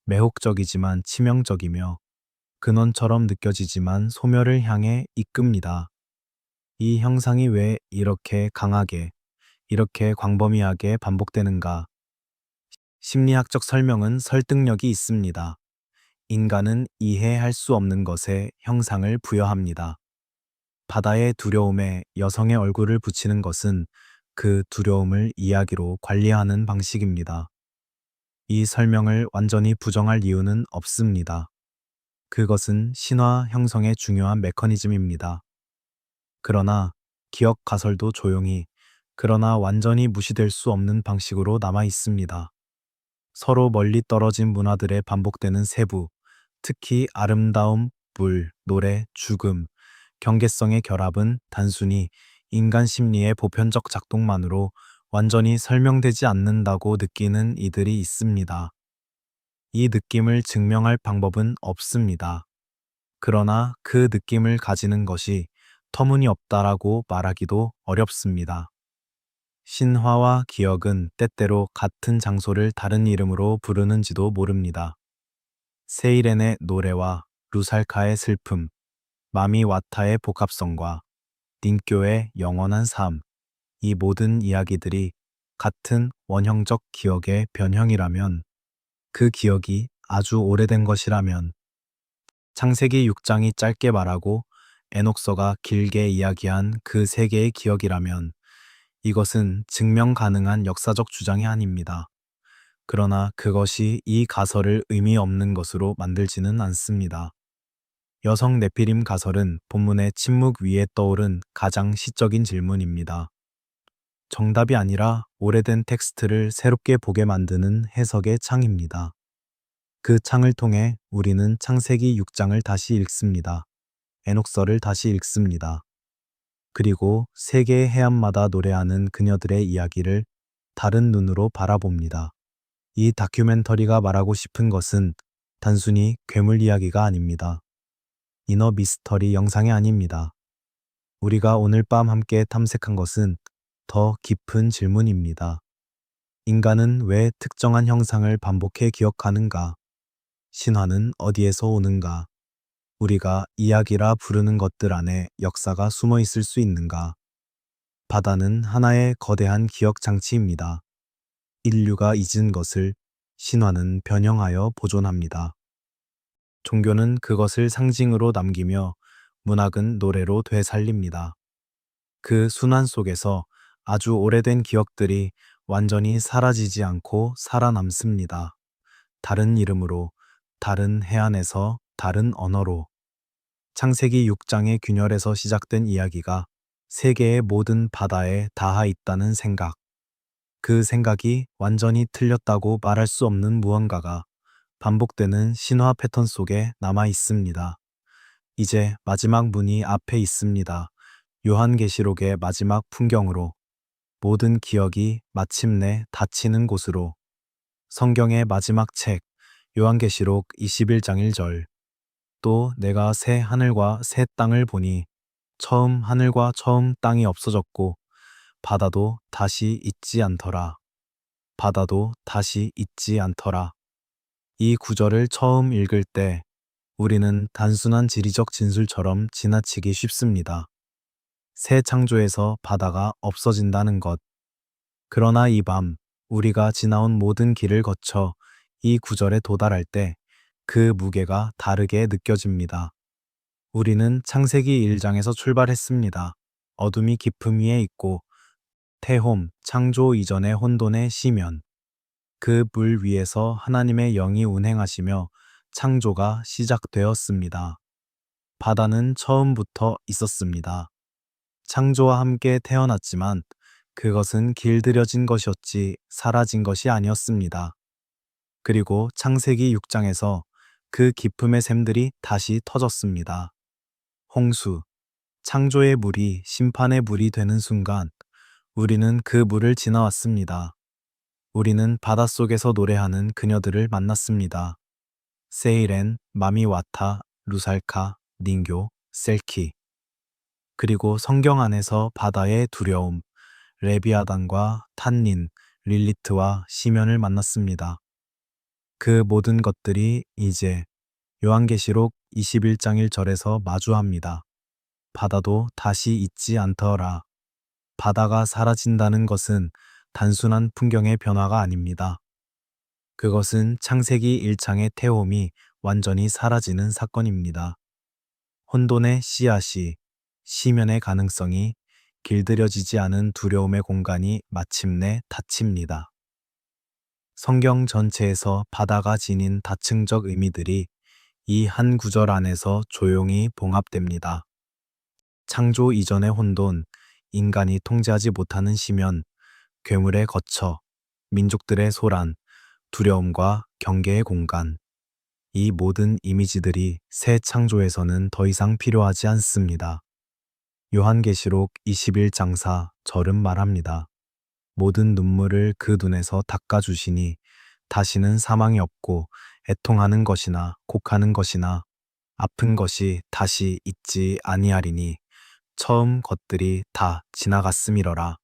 매혹적이지만 치명적이며 근원처럼 느껴지지만 소멸을 향해 이끕니다. 이 형상이 왜 이렇게 강하게, 이렇게 광범위하게 반복되는가? 심리학적 설명은 설득력이 있습니다. 인간은 이해할 수 없는 것에 형상을 부여합니다. 바다의 두려움에 여성의 얼굴을 붙이는 것은 그 두려움을 이야기로 관리하는 방식입니다. 이 설명을 완전히 부정할 이유는 없습니다. 그것은 신화 형성의 중요한 메커니즘입니다. 그러나 기억 가설도 조용히, 그러나 완전히 무시될 수 없는 방식으로 남아 있습니다. 서로 멀리 떨어진 문화들의 반복되는 세부, 특히 아름다움, 물, 노래, 죽음, 경계성의 결합은 단순히 인간 심리의 보편적 작동만으로 완전히 설명되지 않는다고 느끼는 이들이 있습니다. 이 느낌을 증명할 방법은 없습니다. 그러나 그 느낌을 가지는 것이 터무니없다라고 말하기도 어렵습니다. 신화와 기억은 때때로 같은 장소를 다른 이름으로 부르는지도 모릅니다. 세이렌의 노래와 루살카의 슬픔, 마미와타의 복합성과 닌교의 영원한 삶, 이 모든 이야기들이 같은 원형적 기억의 변형이라면, 그 기억이 아주 오래된 것이라면, 창세기 6장이 짧게 말하고 에녹서가 길게 이야기한 그 세 개의 기억이라면, 이것은 증명 가능한 역사적 주장이 아닙니다. 그러나 그것이 이 가설을 의미 없는 것으로 만들지는 않습니다. 여성 네피림 가설은 본문의 침묵 위에 떠오른 가장 시적인 질문입니다. 정답이 아니라 오래된 텍스트를 새롭게 보게 만드는 해석의 창입니다. 그 창을 통해 우리는 창세기 6장을 다시 읽습니다. 에녹서를 다시 읽습니다. 그리고 세계의 해안마다 노래하는 그녀들의 이야기를 다른 눈으로 바라봅니다. 이 다큐멘터리가 말하고 싶은 것은 단순히 괴물 이야기가 아닙니다. 이너 미스터리 영상이 아닙니다. 우리가 오늘 밤 함께 탐색한 것은 더 깊은 질문입니다. 인간은 왜 특정한 형상을 반복해 기억하는가? 신화는 어디에서 오는가? 우리가 이야기라 부르는 것들 안에 역사가 숨어 있을 수 있는가? 바다는 하나의 거대한 기억 장치입니다. 인류가 잊은 것을 신화는 변형하여 보존합니다. 종교는 그것을 상징으로 남기며 문학은 노래로 되살립니다. 그 순환 속에서 아주 오래된 기억들이 완전히 사라지지 않고 살아남습니다. 다른 이름으로, 다른 해안에서, 다른 언어로. 창세기 6장의 균열에서 시작된 이야기가 세계의 모든 바다에 닿아 있다는 생각. 그 생각이 완전히 틀렸다고 말할 수 없는 무언가가 반복되는 신화 패턴 속에 남아 있습니다. 이제 마지막 문이 앞에 있습니다. 요한계시록의 마지막 풍경으로, 모든 기억이 마침내 닫히는 곳으로. 성경의 마지막 책, 요한계시록 21장 1절. 또 내가 새 하늘과 새 땅을 보니 처음 하늘과 처음 땅이 없어졌고 바다도 다시 있지 않더라. 바다도 다시 있지 않더라. 이 구절을 처음 읽을 때 우리는 단순한 지리적 진술처럼 지나치기 쉽습니다. 새 창조에서 바다가 없어진다는 것. 그러나 이 밤 우리가 지나온 모든 길을 거쳐 이 구절에 도달할 때 그 무게가 다르게 느껴집니다. 우리는 창세기 1장에서 출발했습니다. 어둠이 깊음 위에 있고 태홈, 창조 이전의 혼돈의 시면. 그 물 위에서 하나님의 영이 운행하시며 창조가 시작되었습니다. 바다는 처음부터 있었습니다. 창조와 함께 태어났지만 그것은 길들여진 것이었지 사라진 것이 아니었습니다. 그리고 창세기 6장에서 그 기쁨의 샘들이 다시 터졌습니다. 홍수, 창조의 물이 심판의 물이 되는 순간 우리는 그 물을 지나왔습니다. 우리는 바닷속에서 노래하는 그녀들을 만났습니다. 세이렌, 마미와타, 루살카, 닌교, 셀키. 그리고 성경 안에서 바다의 두려움, 레비아단과 탄닌, 릴리트와 시면을 만났습니다. 그 모든 것들이 이제 요한계시록 21장 1절에서 마주합니다. 바다도 다시 있지 않더라. 바다가 사라진다는 것은 단순한 풍경의 변화가 아닙니다. 그것은 창세기 1장의 태홈이 완전히 사라지는 사건입니다. 혼돈의 씨앗이, 시면의 가능성이, 길들여지지 않은 두려움의 공간이 마침내 닫힙니다. 성경 전체에서 바다가 지닌 다층적 의미들이 이 한 구절 안에서 조용히 봉합됩니다. 창조 이전의 혼돈, 인간이 통제하지 못하는 시면, 괴물의 거처, 민족들의 소란, 두려움과 경계의 공간. 이 모든 이미지들이 새 창조에서는 더 이상 필요하지 않습니다. 요한계시록 21장 4절은 말합니다. 모든 눈물을 그 눈에서 닦아주시니 다시는 사망이 없고 애통하는 것이나 곡하는 것이나 아픈 것이 다시 있지 아니하리니 처음 것들이 다 지나갔음이러라.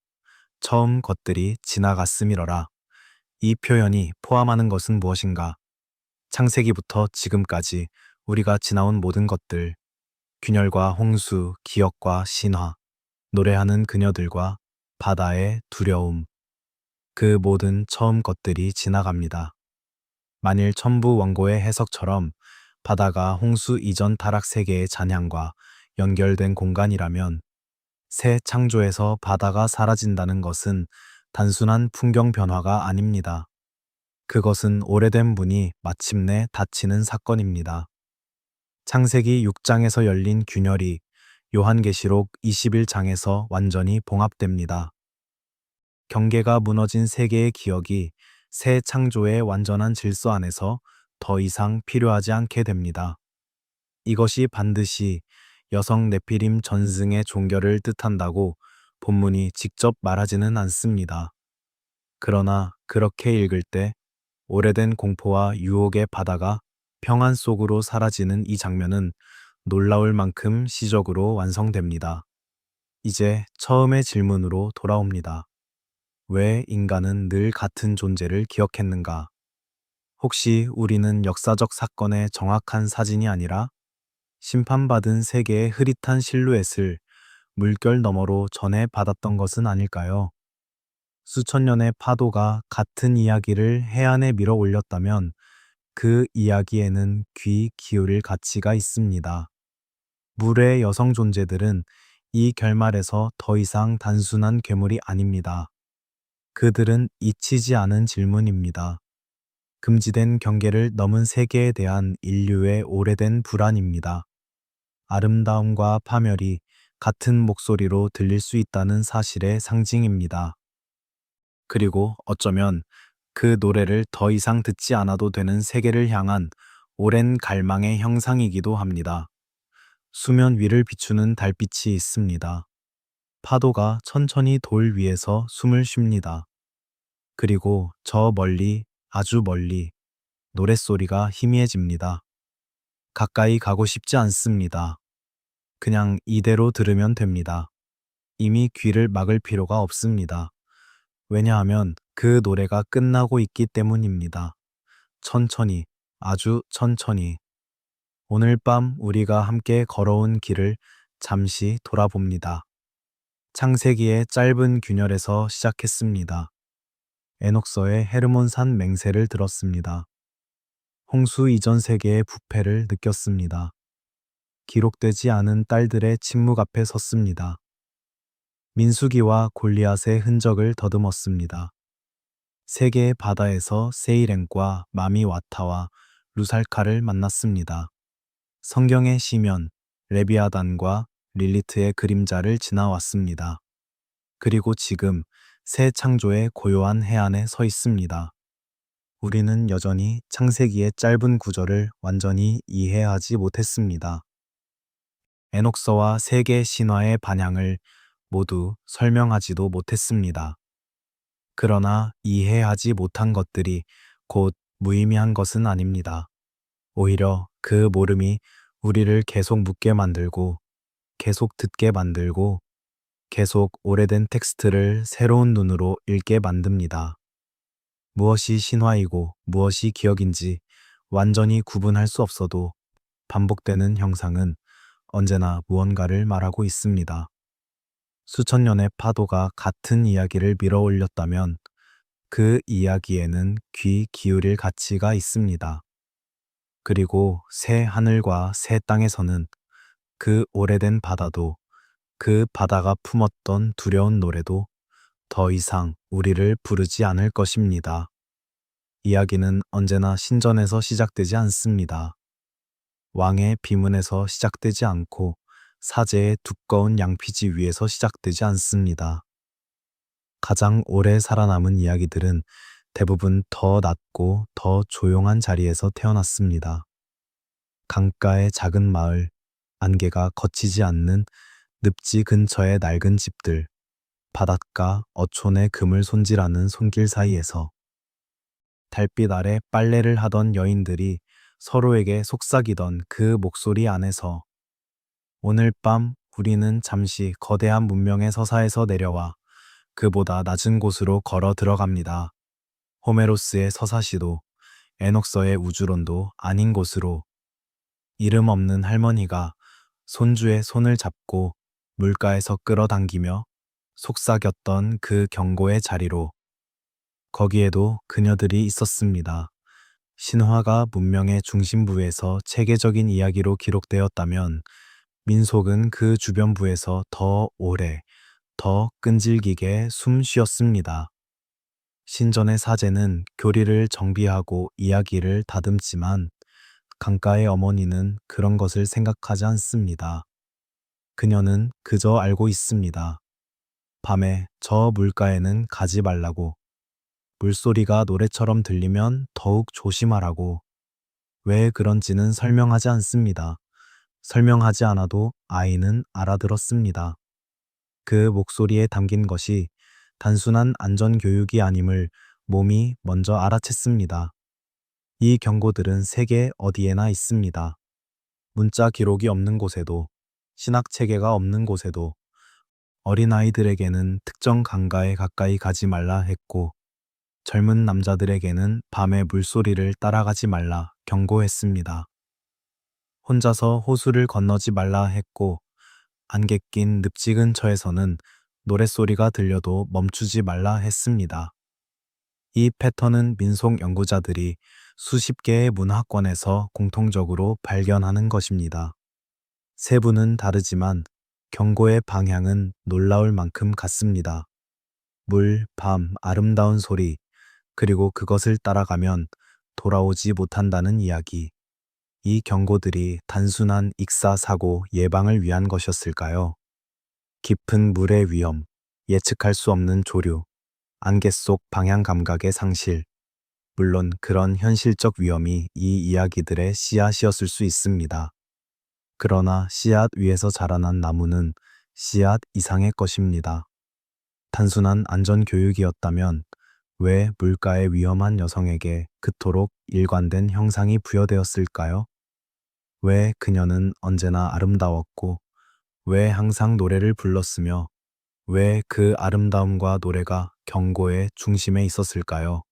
처음 것들이 지나갔음이러라. 이 표현이 포함하는 것은 무엇인가? 창세기부터 지금까지 우리가 지나온 모든 것들, 균열과 홍수, 기억과 신화, 노래하는 그녀들과 바다의 두려움, 그 모든 처음 것들이 지나갑니다. 만일 천부 원고의 해석처럼 바다가 홍수 이전 타락 세계의 잔향과 연결된 공간이라면 새 창조에서 바다가 사라진다는 것은 단순한 풍경 변화가 아닙니다. 그것은 오래된 문이 마침내 닫히는 사건입니다. 창세기 6장에서 열린 균열이 요한계시록 21장에서 완전히 봉합됩니다. 경계가 무너진 세계의 기억이 새 창조의 완전한 질서 안에서 더 이상 필요하지 않게 됩니다. 이것이 반드시 여성 네피림 전승의 종결을 뜻한다고 본문이 직접 말하지는 않습니다. 그러나 그렇게 읽을 때 오래된 공포와 유혹의 바다가 평안 속으로 사라지는 이 장면은 놀라울 만큼 시적으로 완성됩니다. 이제 처음의 질문으로 돌아옵니다. 왜 인간은 늘 같은 존재를 기억했는가? 혹시 우리는 역사적 사건의 정확한 사진이 아니라 심판받은 세계의 흐릿한 실루엣을 물결 너머로 전해받았던 것은 아닐까요? 수천 년의 파도가 같은 이야기를 해안에 밀어 올렸다면 그 이야기에는 귀 기울일 가치가 있습니다. 물의 여성 존재들은 이 결말에서 더 이상 단순한 괴물이 아닙니다. 그들은 잊히지 않은 질문입니다. 금지된 경계를 넘은 세계에 대한 인류의 오래된 불안입니다. 아름다움과 파멸이 같은 목소리로 들릴 수 있다는 사실의 상징입니다. 그리고 어쩌면 그 노래를 더 이상 듣지 않아도 되는 세계를 향한 오랜 갈망의 형상이기도 합니다. 수면 위를 비추는 달빛이 있습니다. 파도가 천천히 돌 위에서 숨을 쉽니다. 그리고 저 멀리, 아주 멀리 노랫소리가 희미해집니다. 가까이 가고 싶지 않습니다. 그냥 이대로 들으면 됩니다. 이미 귀를 막을 필요가 없습니다. 왜냐하면 그 노래가 끝나고 있기 때문입니다. 천천히, 아주 천천히. 오늘 밤 우리가 함께 걸어온 길을 잠시 돌아봅니다. 창세기의 짧은 균열에서 시작했습니다. 에녹서의 헤르몬산 맹세를 들었습니다. 홍수 이전 세계의 부패를 느꼈습니다. 기록되지 않은 딸들의 침묵 앞에 섰습니다. 민수기와 골리앗의 흔적을 더듬었습니다. 세계의 바다에서 세이렌과 마미와타와 루살카를 만났습니다. 성경의 시면, 레비아단과 릴리트의 그림자를 지나왔습니다. 그리고 지금 새 창조의 고요한 해안에 서 있습니다. 우리는 여전히 창세기의 짧은 구절을 완전히 이해하지 못했습니다. 에녹서와 세계 신화의 반향을 모두 설명하지도 못했습니다. 그러나 이해하지 못한 것들이 곧 무의미한 것은 아닙니다. 오히려 그 모름이 우리를 계속 묻게 만들고, 계속 듣게 만들고, 계속 오래된 텍스트를 새로운 눈으로 읽게 만듭니다. 무엇이 신화이고 무엇이 기억인지 완전히 구분할 수 없어도 반복되는 형상은 언제나 무언가를 말하고 있습니다. 수천 년의 파도가 같은 이야기를 밀어 올렸다면 그 이야기에는 귀 기울일 가치가 있습니다. 그리고 새 하늘과 새 땅에서는 그 오래된 바다도 그 바다가 품었던 두려운 노래도 더 이상 우리를 부르지 않을 것입니다. 이야기는 언제나 신전에서 시작되지 않습니다. 왕의 비문에서 시작되지 않고 사제의 두꺼운 양피지 위에서 시작되지 않습니다. 가장 오래 살아남은 이야기들은 대부분 더 낮고 더 조용한 자리에서 태어났습니다. 강가의 작은 마을, 안개가 거치지 않는 늪지 근처의 낡은 집들, 바닷가 어촌의 금을 손질하는 손길 사이에서 달빛 아래 빨래를 하던 여인들이 서로에게 속삭이던 그 목소리 안에서 오늘 밤 우리는 잠시 거대한 문명의 서사에서 내려와 그보다 낮은 곳으로 걸어 들어갑니다. 호메로스의 서사시도 에녹서의 우주론도 아닌 곳으로 이름 없는 할머니가 손주의 손을 잡고 물가에서 끌어당기며 속삭였던 그 경고의 자리로 거기에도 그녀들이 있었습니다. 신화가 문명의 중심부에서 체계적인 이야기로 기록되었다면 민속은 그 주변부에서 더 오래, 더 끈질기게 숨 쉬었습니다. 신전의 사제는 교리를 정비하고 이야기를 다듬지만 강가의 어머니는 그런 것을 생각하지 않습니다. 그녀는 그저 알고 있습니다. 밤에 저 물가에는 가지 말라고, 물소리가 노래처럼 들리면 더욱 조심하라고. 왜 그런지는 설명하지 않습니다. 설명하지 않아도 아이는 알아들었습니다. 그 목소리에 담긴 것이 단순한 안전교육이 아님을 몸이 먼저 알아챘습니다. 이 경고들은 세계 어디에나 있습니다. 문자 기록이 없는 곳에도, 신학 체계가 없는 곳에도, 어린아이들에게는 특정 강가에 가까이 가지 말라 했고, 젊은 남자들에게는 밤의 물소리를 따라가지 말라 경고했습니다. 혼자서 호수를 건너지 말라 했고, 안개 낀 늪지 근처에서는 노랫소리가 들려도 멈추지 말라 했습니다. 이 패턴은 민속 연구자들이 수십 개의 문화권에서 공통적으로 발견하는 것입니다. 세부는 다르지만 경고의 방향은 놀라울 만큼 같습니다. 물, 밤, 아름다운 소리, 그리고 그것을 따라가면 돌아오지 못한다는 이야기. 이 경고들이 단순한 익사 사고 예방을 위한 것이었을까요? 깊은 물의 위험, 예측할 수 없는 조류, 안개 속 방향 감각의 상실. 물론 그런 현실적 위험이 이 이야기들의 씨앗이었을 수 있습니다. 그러나 씨앗 위에서 자라난 나무는 씨앗 이상의 것입니다. 단순한 안전교육이었다면 왜 물가의 위험한 여성에게 그토록 일관된 형상이 부여되었을까요? 왜 그녀는 언제나 아름다웠고, 왜 항상 노래를 불렀으며, 왜 그 아름다움과 노래가 경고의 중심에 있었을까요?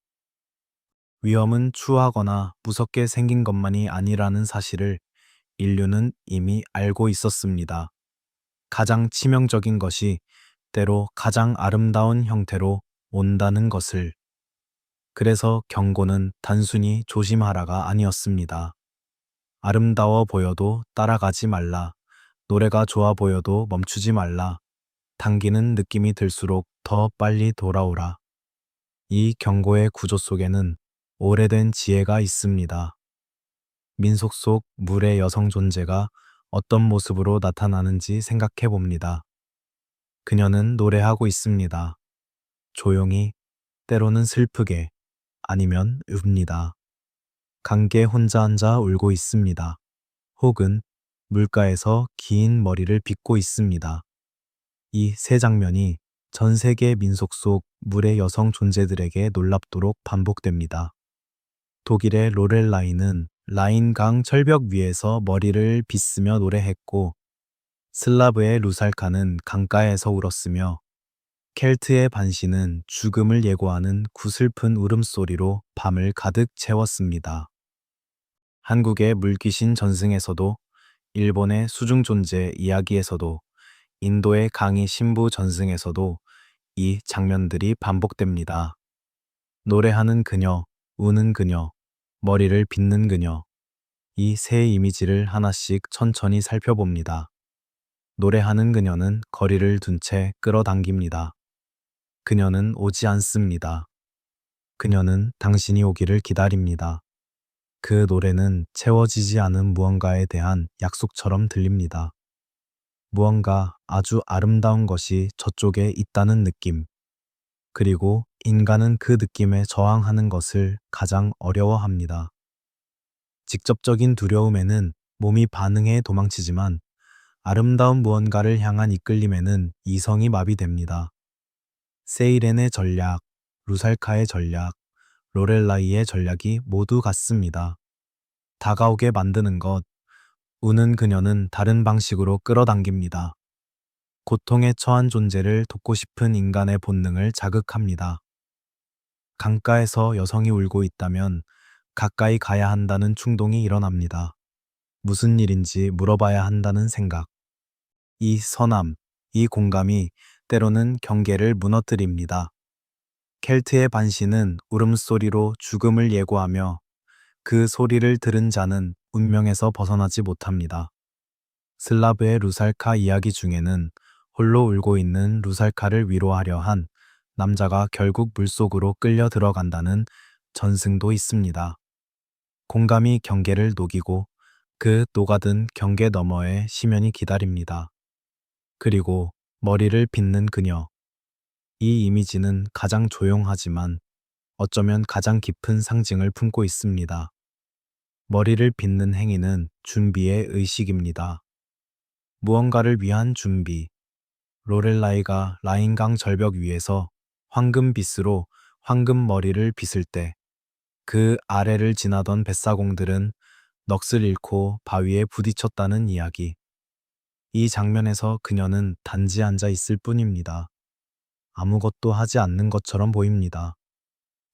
위험은 추하거나 무섭게 생긴 것만이 아니라는 사실을 인류는 이미 알고 있었습니다. 가장 치명적인 것이 때로 가장 아름다운 형태로 온다는 것을. 그래서 경고는 단순히 조심하라가 아니었습니다. 아름다워 보여도 따라가지 말라. 노래가 좋아 보여도 멈추지 말라. 당기는 느낌이 들수록 더 빨리 돌아오라. 이 경고의 구조 속에는 오래된 지혜가 있습니다. 민속 속 물의 여성 존재가 어떤 모습으로 나타나는지 생각해 봅니다. 그녀는 노래하고 있습니다. 조용히, 때로는 슬프게, 아니면 웁니다. 강가에 혼자 앉아 울고 있습니다. 혹은 물가에서 긴 머리를 빗고 있습니다. 이 세 장면이 전 세계 민속 속 물의 여성 존재들에게 놀랍도록 반복됩니다. 독일의 로렐라이는 라인강 절벽 위에서 머리를 빗으며 노래했고, 슬라브의 루살카는 강가에서 울었으며, 켈트의 반시는 죽음을 예고하는 구슬픈 울음소리로 밤을 가득 채웠습니다. 한국의 물귀신 전승에서도, 일본의 수중존재 이야기에서도, 인도의 강의 신부 전승에서도 이 장면들이 반복됩니다. 노래하는 그녀, 우는 그녀, 머리를 빗는 그녀. 이 세 이미지를 하나씩 천천히 살펴봅니다. 노래하는 그녀는 거리를 둔 채 끌어당깁니다. 그녀는 오지 않습니다. 그녀는 당신이 오기를 기다립니다. 그 노래는 채워지지 않은 무언가에 대한 약속처럼 들립니다. 무언가 아주 아름다운 것이 저쪽에 있다는 느낌. 그리고 인간은 그 느낌에 저항하는 것을 가장 어려워합니다. 직접적인 두려움에는 몸이 반응해 도망치지만 아름다운 무언가를 향한 이끌림에는 이성이 마비됩니다. 세이렌의 전략, 루살카의 전략, 로렐라이의 전략이 모두 같습니다. 다가오게 만드는 것, 우는 그녀는 다른 방식으로 끌어당깁니다. 고통에 처한 존재를 돕고 싶은 인간의 본능을 자극합니다. 강가에서 여성이 울고 있다면 가까이 가야 한다는 충동이 일어납니다. 무슨 일인지 물어봐야 한다는 생각. 이 선함, 이 공감이 때로는 경계를 무너뜨립니다. 켈트의 반시는 울음소리로 죽음을 예고하며 그 소리를 들은 자는 운명에서 벗어나지 못합니다. 슬라브의 루살카 이야기 중에는 홀로 울고 있는 루살카를 위로하려 한 남자가 결국 물속으로 끌려 들어간다는 전승도 있습니다. 공감이 경계를 녹이고 그 녹아든 경계 너머에 심연이 기다립니다. 그리고 머리를 빗는 그녀. 이 이미지는 가장 조용하지만 어쩌면 가장 깊은 상징을 품고 있습니다. 머리를 빗는 행위는 준비의 의식입니다. 무언가를 위한 준비. 로렐라이가 라인강 절벽 위에서 황금 빗으로 황금 머리를 빗을 때 그 아래를 지나던 뱃사공들은 넋을 잃고 바위에 부딪혔다는 이야기. 이 장면에서 그녀는 단지 앉아 있을 뿐입니다. 아무것도 하지 않는 것처럼 보입니다.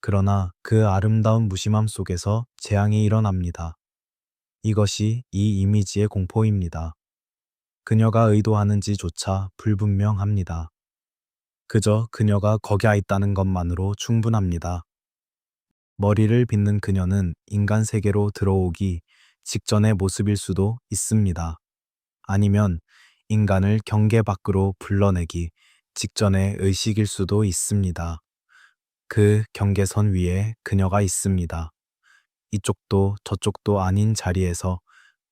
그러나 그 아름다운 무심함 속에서 재앙이 일어납니다. 이것이 이 이미지의 공포입니다. 그녀가 의도하는지조차 불분명합니다. 그저 그녀가 거기 있다는 것만으로 충분합니다. 머리를 빗는 그녀는 인간 세계로 들어오기 직전의 모습일 수도 있습니다. 아니면 인간을 경계 밖으로 불러내기 직전의 의식일 수도 있습니다. 그 경계선 위에 그녀가 있습니다. 이쪽도 저쪽도 아닌 자리에서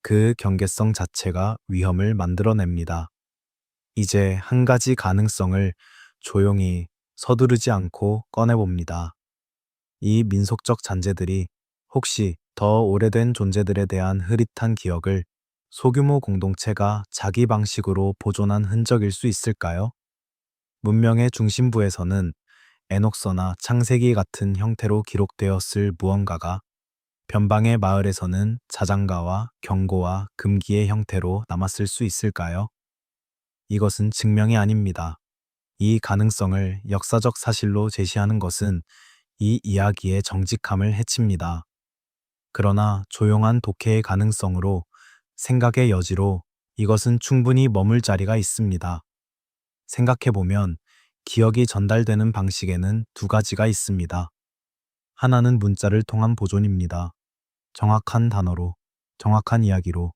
그 경계성 자체가 위험을 만들어냅니다. 이제 한 가지 가능성을 조용히 서두르지 않고 꺼내봅니다. 이 민속적 잔재들이 혹시 더 오래된 존재들에 대한 흐릿한 기억을 소규모 공동체가 자기 방식으로 보존한 흔적일 수 있을까요? 문명의 중심부에서는 에녹서나 창세기 같은 형태로 기록되었을 무언가가 변방의 마을에서는 자장가와 경고와 금기의 형태로 남았을 수 있을까요? 이것은 증명이 아닙니다. 이 가능성을 역사적 사실로 제시하는 것은 이 이야기의 정직함을 해칩니다. 그러나 조용한 독해의 가능성으로, 생각의 여지로 이것은 충분히 머물 자리가 있습니다. 생각해보면 기억이 전달되는 방식에는 두 가지가 있습니다. 하나는 문자를 통한 보존입니다. 정확한 단어로, 정확한 이야기로.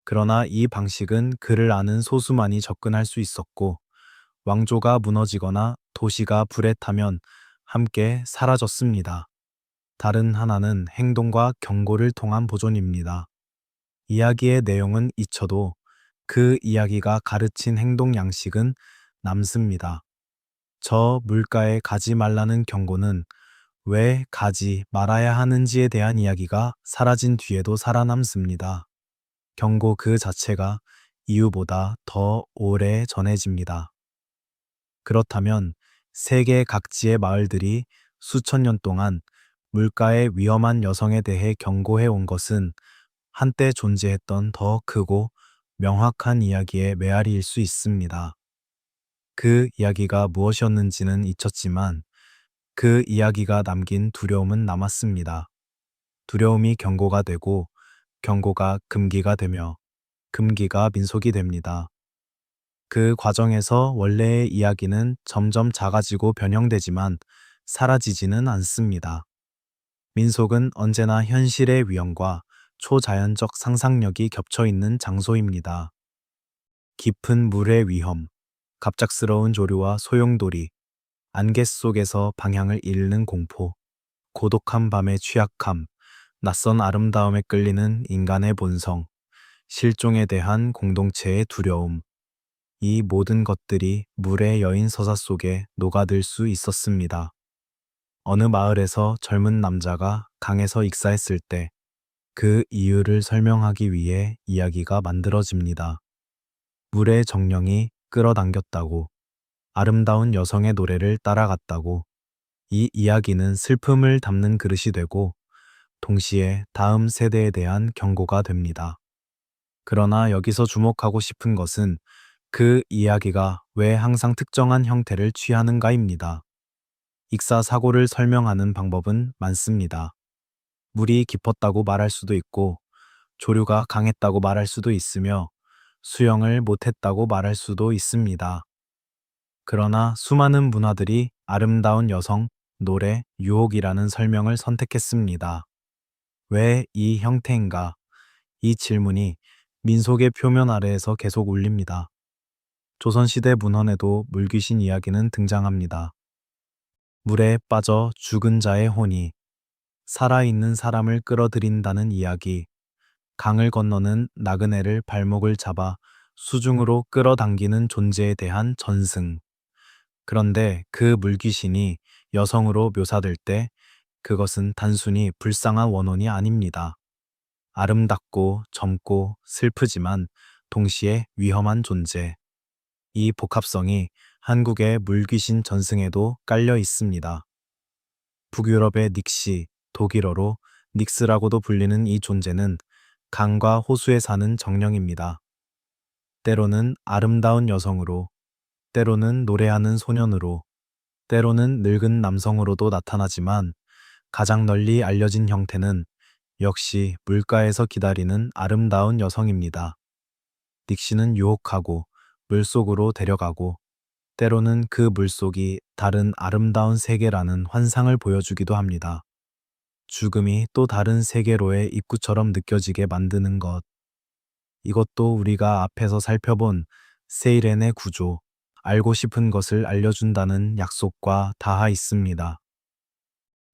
그러나 이 방식은 글을 아는 소수만이 접근할 수 있었고, 왕조가 무너지거나 도시가 불에 타면 함께 사라졌습니다. 다른 하나는 행동과 경고를 통한 보존입니다. 이야기의 내용은 잊혀도 그 이야기가 가르친 행동 양식은 남습니다. 저 물가에 가지 말라는 경고는 왜 가지 말아야 하는지에 대한 이야기가 사라진 뒤에도 살아남습니다. 경고 그 자체가 이유보다 더 오래 전해집니다. 그렇다면 세계 각지의 마을들이 수천 년 동안 물가의 위험한 여성에 대해 경고해 온 것은 한때 존재했던 더 크고 명확한 이야기의 메아리일 수 있습니다. 그 이야기가 무엇이었는지는 잊혔지만 그 이야기가 남긴 두려움은 남았습니다. 두려움이 경고가 되고 경고가 금기가 되며 금기가 민속이 됩니다. 그 과정에서 원래의 이야기는 점점 작아지고 변형되지만 사라지지는 않습니다. 민속은 언제나 현실의 위험과 초자연적 상상력이 겹쳐 있는 장소입니다. 깊은 물의 위험, 갑작스러운 조류와 소용돌이, 안개 속에서 방향을 잃는 공포, 고독한 밤의 취약함, 낯선 아름다움에 끌리는 인간의 본성, 실종에 대한 공동체의 두려움, 이 모든 것들이 물의 여인 서사 속에 녹아들 수 있었습니다. 어느 마을에서 젊은 남자가 강에서 익사했을 때 그 이유를 설명하기 위해 이야기가 만들어집니다. 물의 정령이 끌어당겼다고, 아름다운 여성의 노래를 따라갔다고. 이 이야기는 슬픔을 담는 그릇이 되고 동시에 다음 세대에 대한 경고가 됩니다. 그러나 여기서 주목하고 싶은 것은 그 이야기가 왜 항상 특정한 형태를 취하는가입니다. 익사 사고를 설명하는 방법은 많습니다. 물이 깊었다고 말할 수도 있고, 조류가 강했다고 말할 수도 있으며, 수영을 못했다고 말할 수도 있습니다. 그러나 수많은 문화들이 아름다운 여성, 노래, 유혹이라는 설명을 선택했습니다. 왜 이 형태인가? 이 질문이 민속의 표면 아래에서 계속 울립니다. 조선시대 문헌에도 물귀신 이야기는 등장합니다. 물에 빠져 죽은 자의 혼이 살아있는 사람을 끌어들인다는 이야기, 강을 건너는 나그네를 발목을 잡아 수중으로 끌어당기는 존재에 대한 전승. 그런데 그 물귀신이 여성으로 묘사될 때 그것은 단순히 불쌍한 원혼이 아닙니다. 아름답고 젊고 슬프지만 동시에 위험한 존재. 이 복합성이 한국의 물귀신 전승에도 깔려 있습니다. 북유럽의 닉시, 독일어로 닉스라고도 불리는 이 존재는 강과 호수에 사는 정령입니다. 때로는 아름다운 여성으로, 때로는 노래하는 소년으로, 때로는 늙은 남성으로도 나타나지만 가장 널리 알려진 형태는 역시 물가에서 기다리는 아름다운 여성입니다. 닉시는 유혹하고 물속으로 데려가고 때로는 그 물속이 다른 아름다운 세계라는 환상을 보여주기도 합니다. 죽음이 또 다른 세계로의 입구처럼 느껴지게 만드는 것. 이것도 우리가 앞에서 살펴본 세이렌의 구조, 알고 싶은 것을 알려준다는 약속과 닿아 있습니다.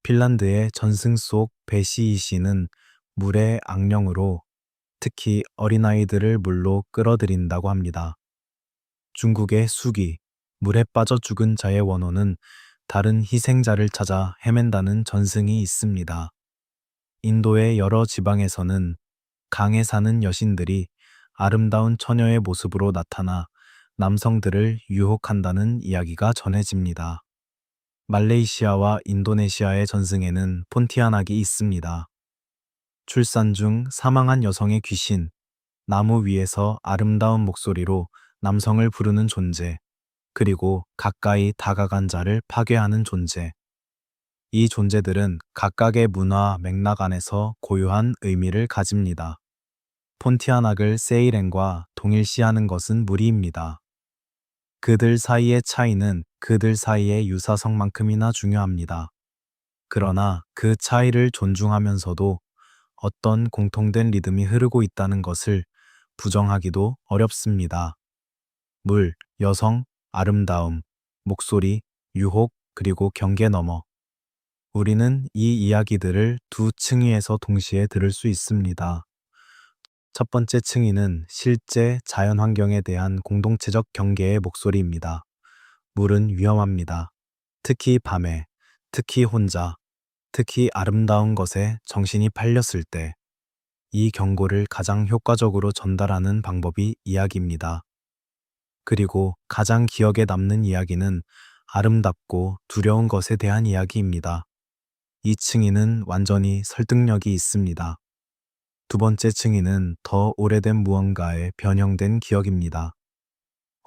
핀란드의 전승 속 베시이 씨는 물의 악령으로 특히 어린아이들을 물로 끌어들인다고 합니다. 중국의 수기, 물에 빠져 죽은 자의 원혼은 다른 희생자를 찾아 헤맨다는 전승이 있습니다. 인도의 여러 지방에서는 강에 사는 여신들이 아름다운 처녀의 모습으로 나타나 남성들을 유혹한다는 이야기가 전해집니다. 말레이시아와 인도네시아의 전승에는 폰티아낙이 있습니다. 출산 중 사망한 여성의 귀신, 나무 위에서 아름다운 목소리로 남성을 부르는 존재, 그리고 가까이 다가간 자를 파괴하는 존재. 이 존재들은 각각의 문화 맥락 안에서 고유한 의미를 가집니다. 폰티아낙을 세이렌과 동일시하는 것은 무리입니다. 그들 사이의 차이는 그들 사이의 유사성만큼이나 중요합니다. 그러나 그 차이를 존중하면서도 어떤 공통된 리듬이 흐르고 있다는 것을 부정하기도 어렵습니다. 물, 여성, 아름다움, 목소리, 유혹, 그리고 경계 너머. 우리는 이 이야기들을 두 층위에서 동시에 들을 수 있습니다. 첫 번째 층위는 실제 자연 환경에 대한 공동체적 경계의 목소리입니다. 물은 위험합니다. 특히 밤에, 특히 혼자, 특히 아름다운 것에 정신이 팔렸을 때, 이 경고를 가장 효과적으로 전달하는 방법이 이야기입니다. 그리고 가장 기억에 남는 이야기는 아름답고 두려운 것에 대한 이야기입니다. 이 층위는 완전히 설득력이 있습니다. 두 번째 층위는 더 오래된 무언가의 변형된 기억입니다.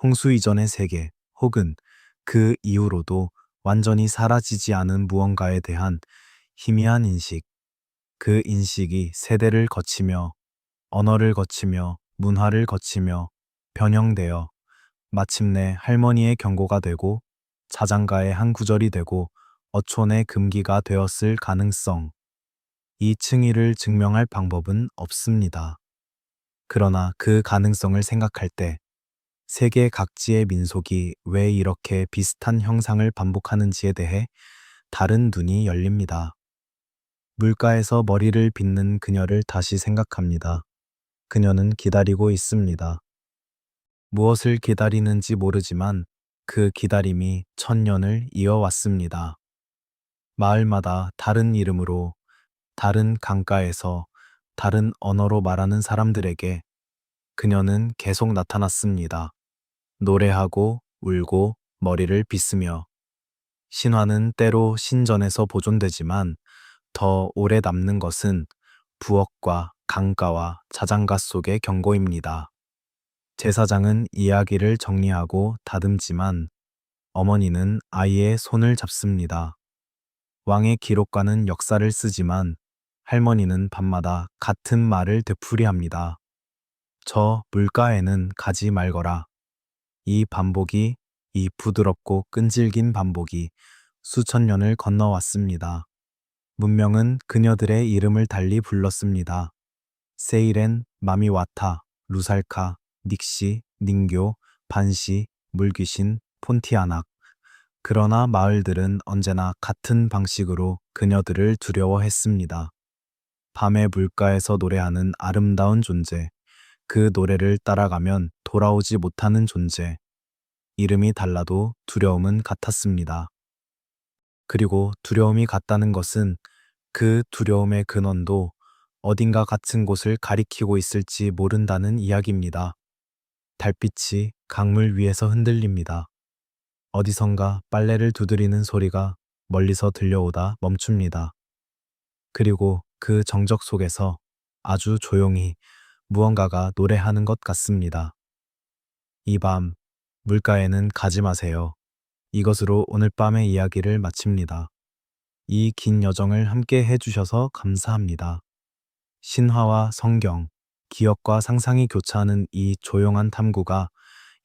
홍수 이전의 세계 혹은 그 이후로도 완전히 사라지지 않은 무언가에 대한 희미한 인식, 그 인식이 세대를 거치며 언어를 거치며 문화를 거치며 변형되어 마침내 할머니의 경고가 되고 자장가의 한 구절이 되고 어촌의 금기가 되었을 가능성. 이 층위를 증명할 방법은 없습니다. 그러나 그 가능성을 생각할 때 세계 각지의 민속이 왜 이렇게 비슷한 형상을 반복하는지에 대해 다른 눈이 열립니다. 물가에서 머리를 빗는 그녀를 다시 생각합니다. 그녀는 기다리고 있습니다. 무엇을 기다리는지 모르지만 그 기다림이 천년을 이어왔습니다. 마을마다 다른 이름으로, 다른 강가에서, 다른 언어로 말하는 사람들에게 그녀는 계속 나타났습니다. 노래하고 울고 머리를 빗으며. 신화는 때로 신전에서 보존되지만 더 오래 남는 것은 부엌과 강가와 자장가 속의 경고입니다. 제사장은 이야기를 정리하고 다듬지만 어머니는 아이의 손을 잡습니다. 왕의 기록과는 역사를 쓰지만 할머니는 밤마다 같은 말을 되풀이합니다. 저 물가에는 가지 말거라. 이 반복이, 이 부드럽고 끈질긴 반복이 수천 년을 건너왔습니다. 문명은 그녀들의 이름을 달리 불렀습니다. 세이렌, 마미와타, 루살카, 닉시, 닝교, 반시, 물귀신, 폰티아낙. 그러나 마을들은 언제나 같은 방식으로 그녀들을 두려워했습니다. 밤의 물가에서 노래하는 아름다운 존재, 그 노래를 따라가면 돌아오지 못하는 존재. 이름이 달라도 두려움은 같았습니다. 그리고 두려움이 같다는 것은 그 두려움의 근원도 어딘가 같은 곳을 가리키고 있을지 모른다는 이야기입니다. 달빛이 강물 위에서 흔들립니다. 어디선가 빨래를 두드리는 소리가 멀리서 들려오다 멈춥니다. 그리고 그 정적 속에서 아주 조용히 무언가가 노래하는 것 같습니다. 이 밤, 물가에는 가지 마세요. 이것으로 오늘 밤의 이야기를 마칩니다. 이 긴 여정을 함께 해주셔서 감사합니다. 신화와 성경, 기억과 상상이 교차하는 이 조용한 탐구가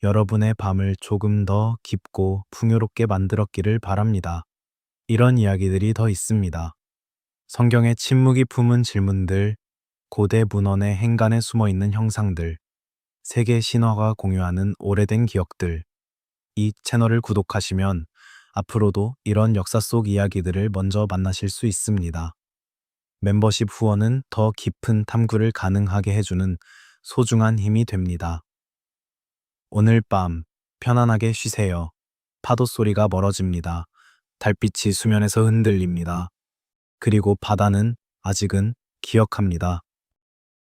여러분의 밤을 조금 더 깊고 풍요롭게 만들었기를 바랍니다. 이런 이야기들이 더 있습니다. 성경의 침묵이 품은 질문들, 고대 문헌의 행간에 숨어있는 형상들, 세계 신화가 공유하는 오래된 기억들. 이 채널을 구독하시면 앞으로도 이런 역사 속 이야기들을 먼저 만나실 수 있습니다. 멤버십 후원은 더 깊은 탐구를 가능하게 해주는 소중한 힘이 됩니다. 오늘 밤 편안하게 쉬세요. 파도 소리가 멀어집니다. 달빛이 수면에서 흔들립니다. 그리고 바다는 아직은 기억합니다.